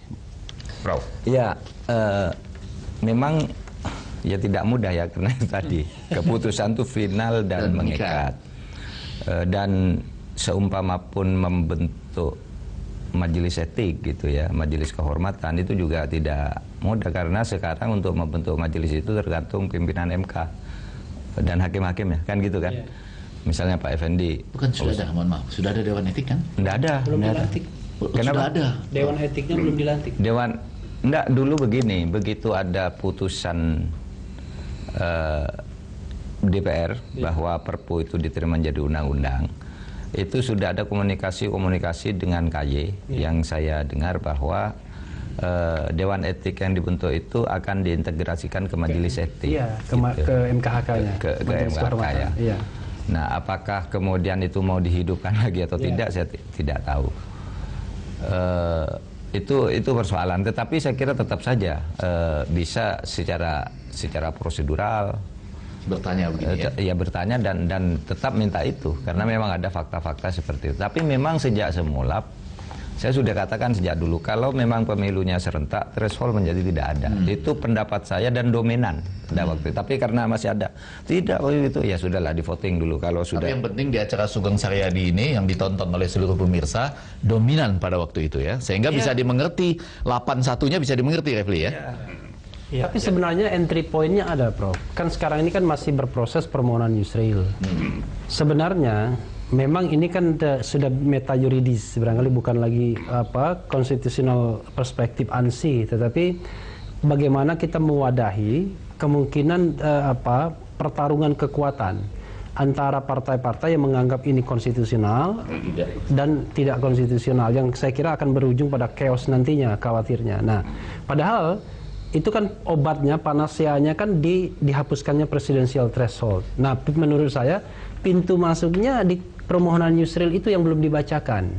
Prof. Ya, memang ya tidak mudah ya, karena tadi keputusan itu final dan mengikat. Dan seumpama pun membentuk majelis etik gitu ya, majelis kehormatan, itu juga tidak mudah karena sekarang untuk membentuk majelis itu tergantung pimpinan MK dan hakim-hakim ya, kan gitu kan. Misalnya Pak Effendi. Bukan sudah ada, mohon maaf, sudah ada dewan etik kan? Enggak ada. Belum dilantik. Kenapa? Sudah ada. Dewan etiknya belum dilantik. Enggak, dulu begini, begitu ada putusan DPR bahwa Perpu itu diterima menjadi undang-undang, itu sudah ada komunikasi dengan KY yang saya dengar bahwa Dewan Etik yang dibentuk itu akan diintegrasikan ke Majelis Etik. Iya, gitu. ke MKHK-nya. Ke MKHK ya. Iya. Nah, apakah kemudian itu mau dihidupkan lagi atau tidak, saya tidak tahu. Itu persoalan. Tetapi saya kira tetap saja bisa secara prosedural Bertanya begini ya? Ya bertanya dan tetap minta itu karena memang ada fakta-fakta seperti itu. Tapi memang sejak semula saya sudah katakan sejak dulu kalau memang pemilunya serentak threshold menjadi tidak ada. Itu pendapat saya dan dominan pada waktu itu. Tapi karena masih ada tidak itu ya sudahlah di voting dulu kalau sudah. Tapi yang penting di acara Sugeng Saryadi ini yang ditonton oleh seluruh pemirsa dominan pada waktu itu ya, sehingga bisa dimengerti 81-nya bisa dimengerti Refli ya. Ya, tapi sebenarnya entry point-nya ada, Prof. Kan sekarang ini kan masih berproses permohonan Yusril. Sebenarnya memang ini kan sudah meta yuridis, barangkali bukan lagi konstitusional perspektif ANSI, tetapi bagaimana kita mewadahi kemungkinan pertarungan kekuatan antara partai-partai yang menganggap ini konstitusional dan tidak konstitusional, yang saya kira akan berujung pada chaos nantinya, khawatirnya. Nah, padahal itu kan obatnya, panasianya kan dihapuskannya presidensial threshold. Nah, menurut saya pintu masuknya di permohonan Yusril itu yang belum dibacakan.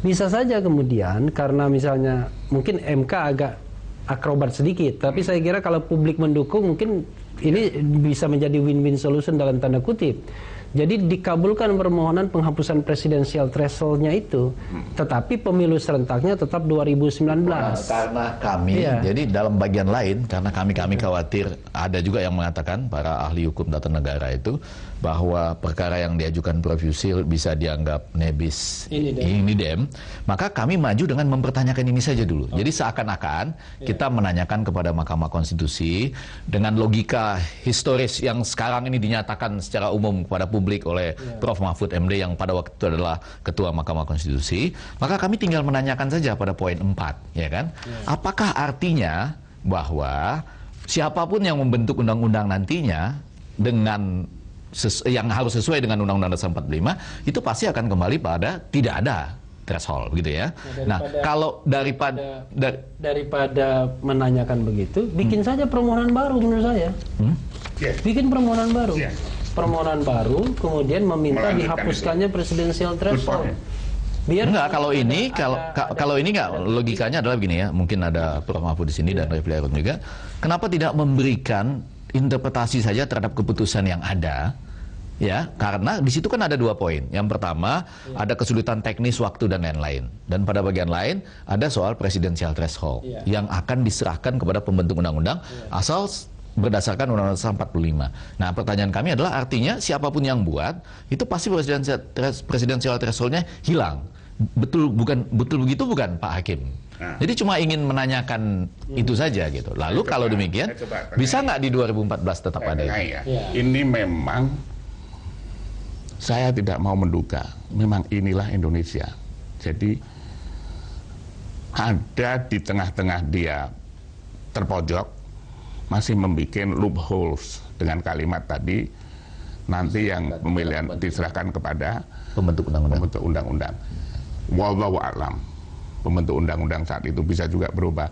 Bisa saja kemudian karena misalnya mungkin MK agak akrobat sedikit, tapi saya kira kalau publik mendukung mungkin ini bisa menjadi win-win solution dalam tanda kutip. Jadi dikabulkan permohonan penghapusan presidensial threshold-nya itu, tetapi pemilu serentaknya tetap 2019. Karena kami, jadi dalam bagian lain, karena kami khawatir, ada juga yang mengatakan, para ahli hukum tata negara itu, bahwa perkara yang diajukan Prof. Yusril bisa dianggap nebis in idem, maka kami maju dengan mempertanyakan ini saja dulu. Jadi seakan-akan kita menanyakan kepada Mahkamah Konstitusi dengan logika historis yang sekarang ini dinyatakan secara umum kepada publik oleh Prof. Mahfud MD yang pada waktu itu adalah Ketua Mahkamah Konstitusi, maka kami tinggal menanyakan saja pada poin 4, ya kan? Apakah artinya bahwa siapapun yang membentuk undang-undang nantinya dengan yang harus sesuai dengan Undang-Undang Dasar 45 itu pasti akan kembali pada tidak ada threshold gitu ya. Nah, kalau daripada menanyakan begitu, bikin saja permohonan baru menurut saya. Bikin permohonan baru. Permohonan baru kemudian meminta dihapuskannya presidensial threshold. Biar enggak, kalau ini enggak, logikanya adalah begini ya, mungkin ada Prof. Mahfud di sini dan Refli Harun juga. Kenapa tidak memberikan interpretasi saja terhadap keputusan yang ada? Ya, karena di situ kan ada 2 poin. Yang pertama, ada kesulitan teknis, waktu dan lain-lain. Dan pada bagian lain ada soal presidensial threshold yang akan diserahkan kepada pembentuk undang-undang asal berdasarkan Undang-Undang Dasar 45. Nah, pertanyaan kami adalah artinya siapapun yang buat itu pasti presidensial threshold-nya hilang. Betul begitu bukan Pak Hakim? Nah. Jadi cuma ingin menanyakan itu saja gitu. Lalu kalau demikian bisa nggak di 2014 tetap ada? Ini memang saya tidak mau menduga, memang inilah Indonesia. Jadi ada di tengah-tengah dia terpojok, masih membuat loopholes dengan kalimat tadi, nanti yang pemilihan diserahkan kepada pembentuk undang-undang. Wallahu a'lam, pembentuk undang-undang saat itu bisa juga berubah.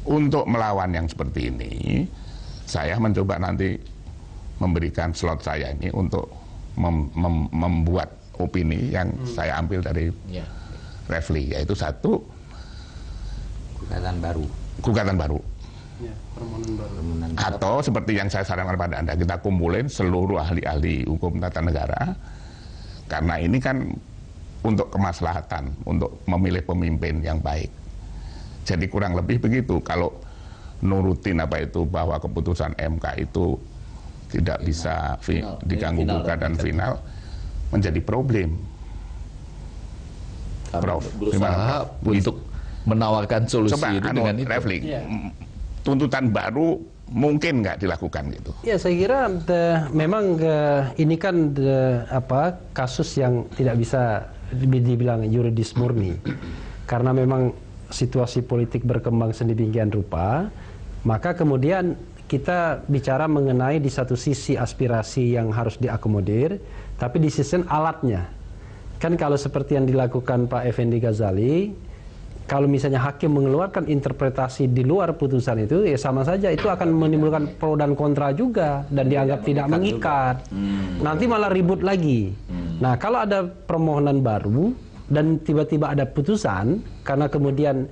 Untuk melawan yang seperti ini, saya mencoba nanti memberikan slot saya ini untuk membuat opini yang saya ambil dari Refli, yaitu 1, gugatan baru. Atau seperti yang saya sarankan pada Anda, kita kumpulin seluruh ahli-ahli hukum tata negara, karena ini kan untuk kemaslahatan, untuk memilih pemimpin yang baik. Jadi kurang lebih begitu. Kalau nurutin bahwa keputusan MK itu tidak bisa diganggu gugat dan final, menjadi problem. Prof, berusaha untuk menawarkan solusi coba itu dengan itu. Refli, tuntutan baru mungkin nggak dilakukan gitu? Ya, saya kira memang ini kan kasus yang tidak bisa dibilang yuridis murni, karena memang situasi politik berkembang sedemikian rupa, maka kemudian kita bicara mengenai di satu sisi aspirasi yang harus diakomodir, tapi di sisi alatnya. Kan kalau seperti yang dilakukan Pak Effendi Ghazali, kalau misalnya hakim mengeluarkan interpretasi di luar putusan itu, ya sama saja itu akan menimbulkan pro dan kontra juga dan dianggap tidak mengikat. Nanti malah ribut lagi. Nah, kalau ada permohonan baru dan tiba-tiba ada putusan, karena kemudian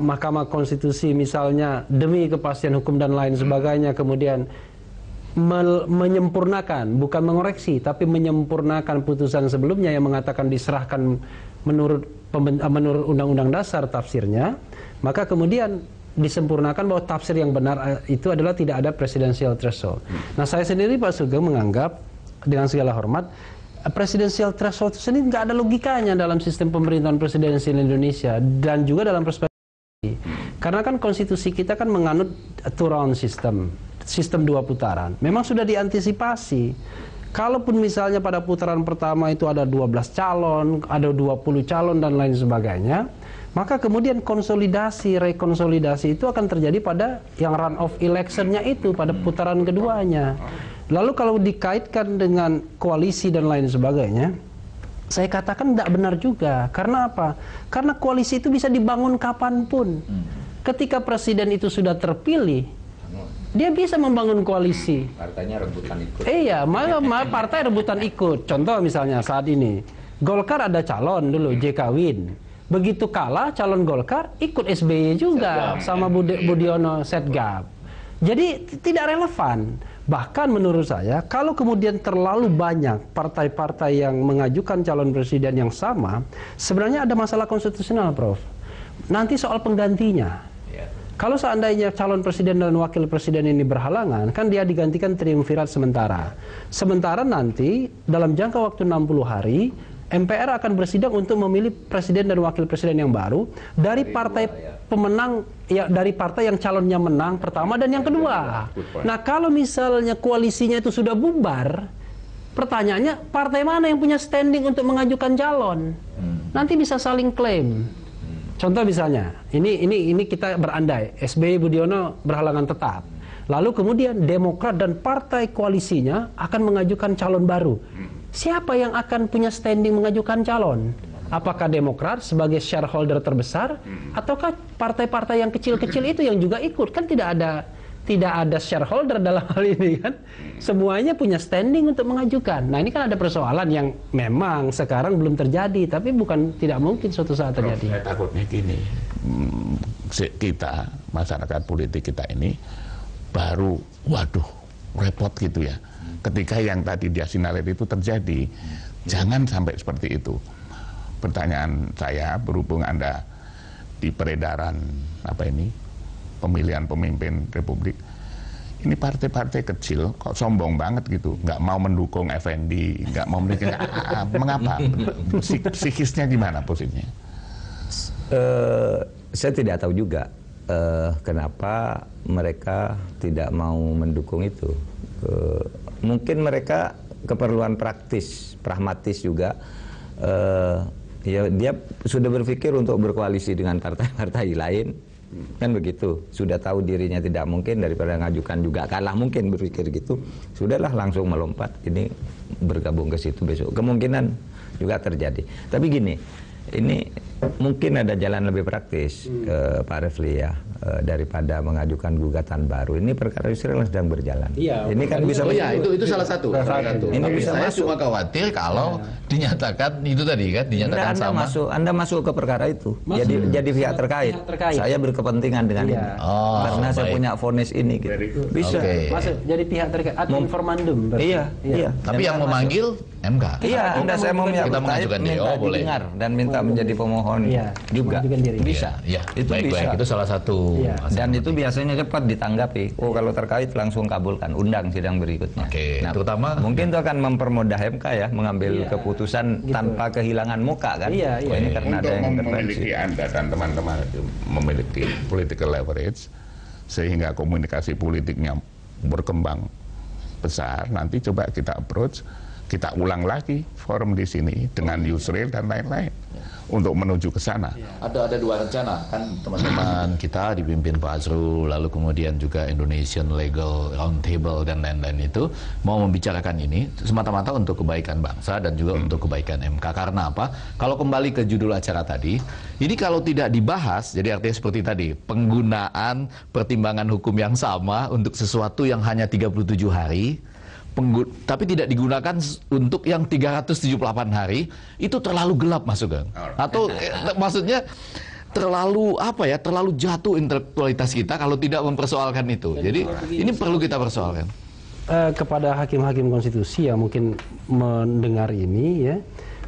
Mahkamah Konstitusi misalnya demi kepastian hukum dan lain sebagainya kemudian menyempurnakan, bukan mengoreksi, tapi menyempurnakan putusan sebelumnya yang mengatakan diserahkan menurut Undang-Undang Dasar tafsirnya, maka kemudian disempurnakan bahwa tafsir yang benar itu adalah tidak ada presidential threshold. Nah, saya sendiri Pak Sugeng menganggap dengan segala hormat presidensial threshold itu sendiri nggak ada logikanya dalam sistem pemerintahan presidensial Indonesia dan juga dalam perspektif karena kan konstitusi kita kan menganut two round sistem 2 putaran. Memang sudah diantisipasi. Kalaupun misalnya pada putaran pertama itu ada 12 calon, ada 20 calon dan lain sebagainya, maka kemudian rekonsolidasi itu akan terjadi pada yang run off electionnya itu pada putaran keduanya. Lalu kalau dikaitkan dengan koalisi dan lain sebagainya, saya katakan tidak benar juga. Karena apa? Karena koalisi itu bisa dibangun kapanpun. Ketika presiden itu sudah terpilih, dia bisa membangun koalisi. Partainya rebutan ikut. Iya, partai rebutan ikut. Contoh misalnya saat ini, Golkar ada calon dulu, JK Win. Begitu kalah calon Golkar, ikut SBY juga sama Budiono Setgap. Jadi tidak relevan. Bahkan menurut saya, kalau kemudian terlalu banyak partai-partai yang mengajukan calon presiden yang sama, sebenarnya ada masalah konstitusional, Prof. Nanti soal penggantinya. Kalau seandainya calon presiden dan wakil presiden ini berhalangan, kan dia digantikan triumvirat sementara. Sementara nanti dalam jangka waktu 60 hari, MPR akan bersidang untuk memilih presiden dan wakil presiden yang baru dari partai pemenang, ya dari partai yang calonnya menang pertama dan yang kedua. Nah, kalau misalnya koalisinya itu sudah bubar, pertanyaannya partai mana yang punya standing untuk mengajukan calon? Nanti bisa saling klaim. Contoh misalnya, ini kita berandai, SBY Budiono berhalangan tetap. Lalu kemudian Demokrat dan partai koalisinya akan mengajukan calon baru. Siapa yang akan punya standing mengajukan calon? Apakah Demokrat sebagai shareholder terbesar, ataukah partai-partai yang kecil-kecil itu yang juga ikut? Kan tidak ada shareholder dalam hal ini kan. Semuanya punya standing untuk mengajukan. Nah, ini kan ada persoalan yang memang sekarang belum terjadi, tapi bukan tidak mungkin suatu saat terjadi. Saya takutnya gini, kita, masyarakat politik kita ini baru, waduh, repot gitu ya. Ketika yang tadi dia sinalir itu terjadi, jangan sampai seperti itu. Pertanyaan saya, berhubung Anda di peredaran pemilihan pemimpin Republik, ini partai-partai kecil kok sombong banget gitu, nggak mau mendukung Effendi, nggak mau mendukung, mengapa? Psikisnya gimana posisinya? Saya tidak tahu juga kenapa mereka tidak mau mendukung itu. Mungkin mereka keperluan praktis, pragmatis juga. Ya, dia sudah berpikir untuk berkoalisi dengan partai-partai lain. Kan begitu, sudah tahu dirinya tidak mungkin, daripada ngajukan juga kalah, mungkin berpikir gitu, sudahlah langsung melompat ini bergabung ke situ besok. Kemungkinan juga terjadi. Tapi gini, ini mungkin ada jalan lebih praktis Pak Refli ya, daripada mengajukan gugatan baru. Ini perkara Israel sedang berjalan. Iya, ini kan bisa itu salah satu. Ini tapi bisa saya masuk. cuma khawatir kalau dinyatakan itu tadi kan, dinyatakan Anda masuk ke perkara itu. Jadi pihak terkait. Saya berkepentingan dengan ini. Karena saya punya vonis ini gitu. Bisa. Masuk jadi pihak terkait ad informandum. Iya. Tapi yang memanggil MK. Iya, saya mau kita mengajukan DO boleh didengar dan minta menjadi pemohon mohon juga. mengajukan diri. Bisa. Ya, Itu baik, bisa. itu salah satu. Iya. Dan itu biasanya cepat ditanggapi. Oh, kalau terkait langsung kabulkan, undang sidang berikutnya. Oke, terutama mungkin itu akan mempermudah MK ya mengambil keputusan tanpa kehilangan muka kan. Iya, iya. Wah, ini karena Untuk ada yang memiliki Anda dan teman-teman itu memiliki political leverage sehingga komunikasi politiknya berkembang besar, nanti coba kita approach, kita ulang lagi forum di sini dengan Yusril dan lain-lain untuk menuju ke sana. ada dua rencana kan teman-teman kita dipimpin Pak Azrul, lalu kemudian juga Indonesian Legal Roundtable dan lain-lain itu mau membicarakan ini semata-mata untuk kebaikan bangsa dan juga untuk kebaikan MK. Karena apa? Kalau kembali ke judul acara tadi, ini kalau tidak dibahas, jadi artinya seperti tadi, penggunaan pertimbangan hukum yang sama untuk sesuatu yang hanya 37 hari, tapi tidak digunakan untuk yang 378 hari, itu terlalu gelap, Mas Sugeng. Atau maksudnya terlalu terlalu jatuh intelektualitas kita kalau tidak mempersoalkan itu. Jadi ini perlu kita persoalkan. Kepada hakim-hakim konstitusi yang mungkin mendengar ini ya,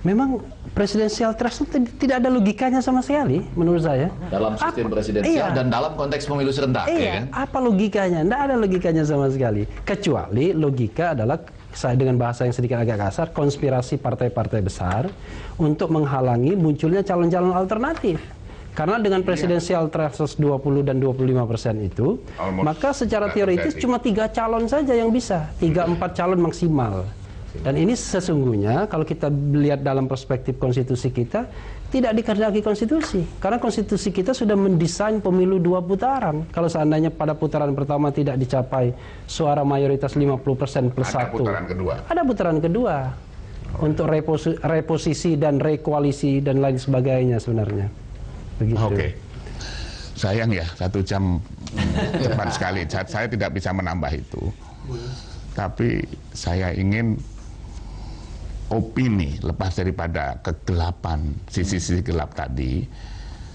memang presidensial threshold tidak ada logikanya sama sekali menurut saya. Dalam sistem presidensial dan dalam konteks pemilu serentak. Iya, ya kan? apa logikanya? Tidak ada logikanya sama sekali. Kecuali logika adalah, saya dengan bahasa yang sedikit agak kasar, konspirasi partai-partai besar untuk menghalangi munculnya calon-calon alternatif. Karena dengan presidensial threshold 20 dan 25% itu, maka secara teoritis cuma 3 calon saja yang bisa, 3-4 calon maksimal. Dan ini sesungguhnya kalau kita lihat dalam perspektif konstitusi kita tidak dikehendaki konstitusi, karena konstitusi kita sudah mendesain pemilu 2 putaran. Kalau seandainya pada putaran pertama tidak dicapai suara mayoritas 50% plus 1, ada putaran kedua. Ada putaran kedua untuk reposisi dan rekoalisi dan lain sebagainya sebenarnya. Begitu. Oke. Sayang ya, 1 jam cepat sekali. Saya tidak bisa menambah itu. Tapi saya ingin opini lepas daripada kegelapan, sisi-sisi gelap tadi,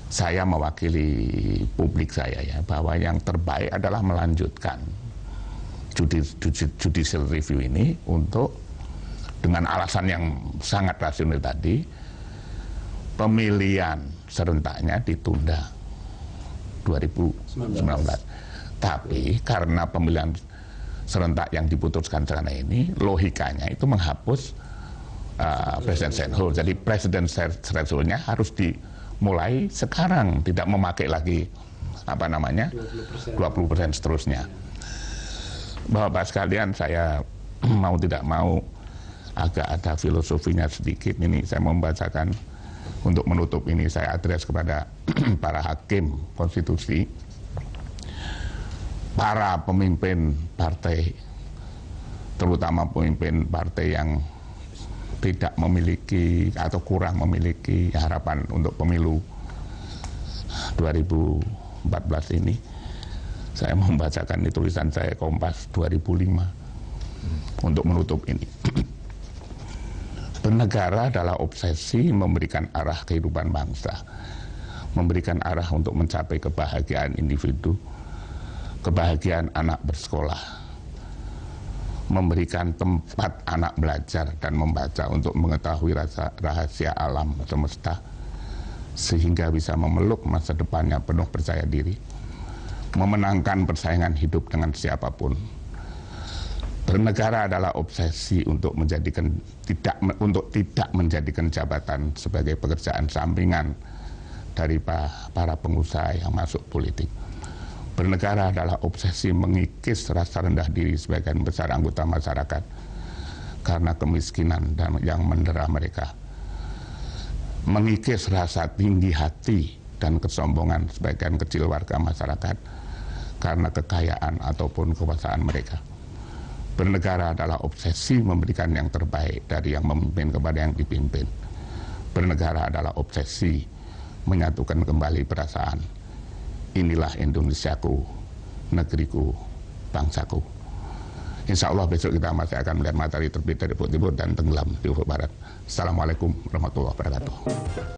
saya mewakili publik saya ya, bahwa yang terbaik adalah melanjutkan judicial review ini untuk dengan alasan yang sangat rasional tadi, pemilihan serentaknya ditunda 2019. Tapi karena pemilihan serentak yang diputuskan sekarang ini, logikanya itu menghapus presidential threshold. Jadi presidential thresholdnya harus dimulai sekarang, tidak memakai lagi 20% seterusnya. Bapak sekalian, saya mau tidak mau agak ada filosofinya sedikit. Ini saya membacakan untuk menutup ini, saya address kepada para hakim konstitusi, para pemimpin partai, terutama pemimpin partai yang tidak memiliki atau kurang memiliki harapan untuk pemilu 2014 ini. Saya membacakan tulisan saya Kompas 2005 untuk menutup ini. Bernegara adalah obsesi memberikan arah kehidupan bangsa, memberikan arah untuk mencapai kebahagiaan individu, kebahagiaan anak bersekolah, memberikan tempat anak belajar dan membaca untuk mengetahui rahasia alam semesta, sehingga bisa memeluk masa depannya penuh percaya diri, memenangkan persaingan hidup dengan siapapun. Bernegara adalah obsesi untuk tidak menjadikan jabatan sebagai pekerjaan sampingan dari para pengusaha yang masuk politik. Bernegara adalah obsesi mengikis rasa rendah diri sebagian besar anggota masyarakat karena kemiskinan dan yang mendera mereka. Mengikis rasa tinggi hati dan kesombongan sebagian kecil warga masyarakat karena kekayaan ataupun kekuasaan mereka. Bernegara adalah obsesi memberikan yang terbaik dari yang memimpin kepada yang dipimpin. Bernegara adalah obsesi menyatukan kembali perasaan. Inilah Indonesiaku, negeriku, bangsaku. Insya Allah besok kita masih akan melihat matahari terbit dari ufuk timur dan tenggelam di ufuk barat. Assalamualaikum warahmatullahi wabarakatuh.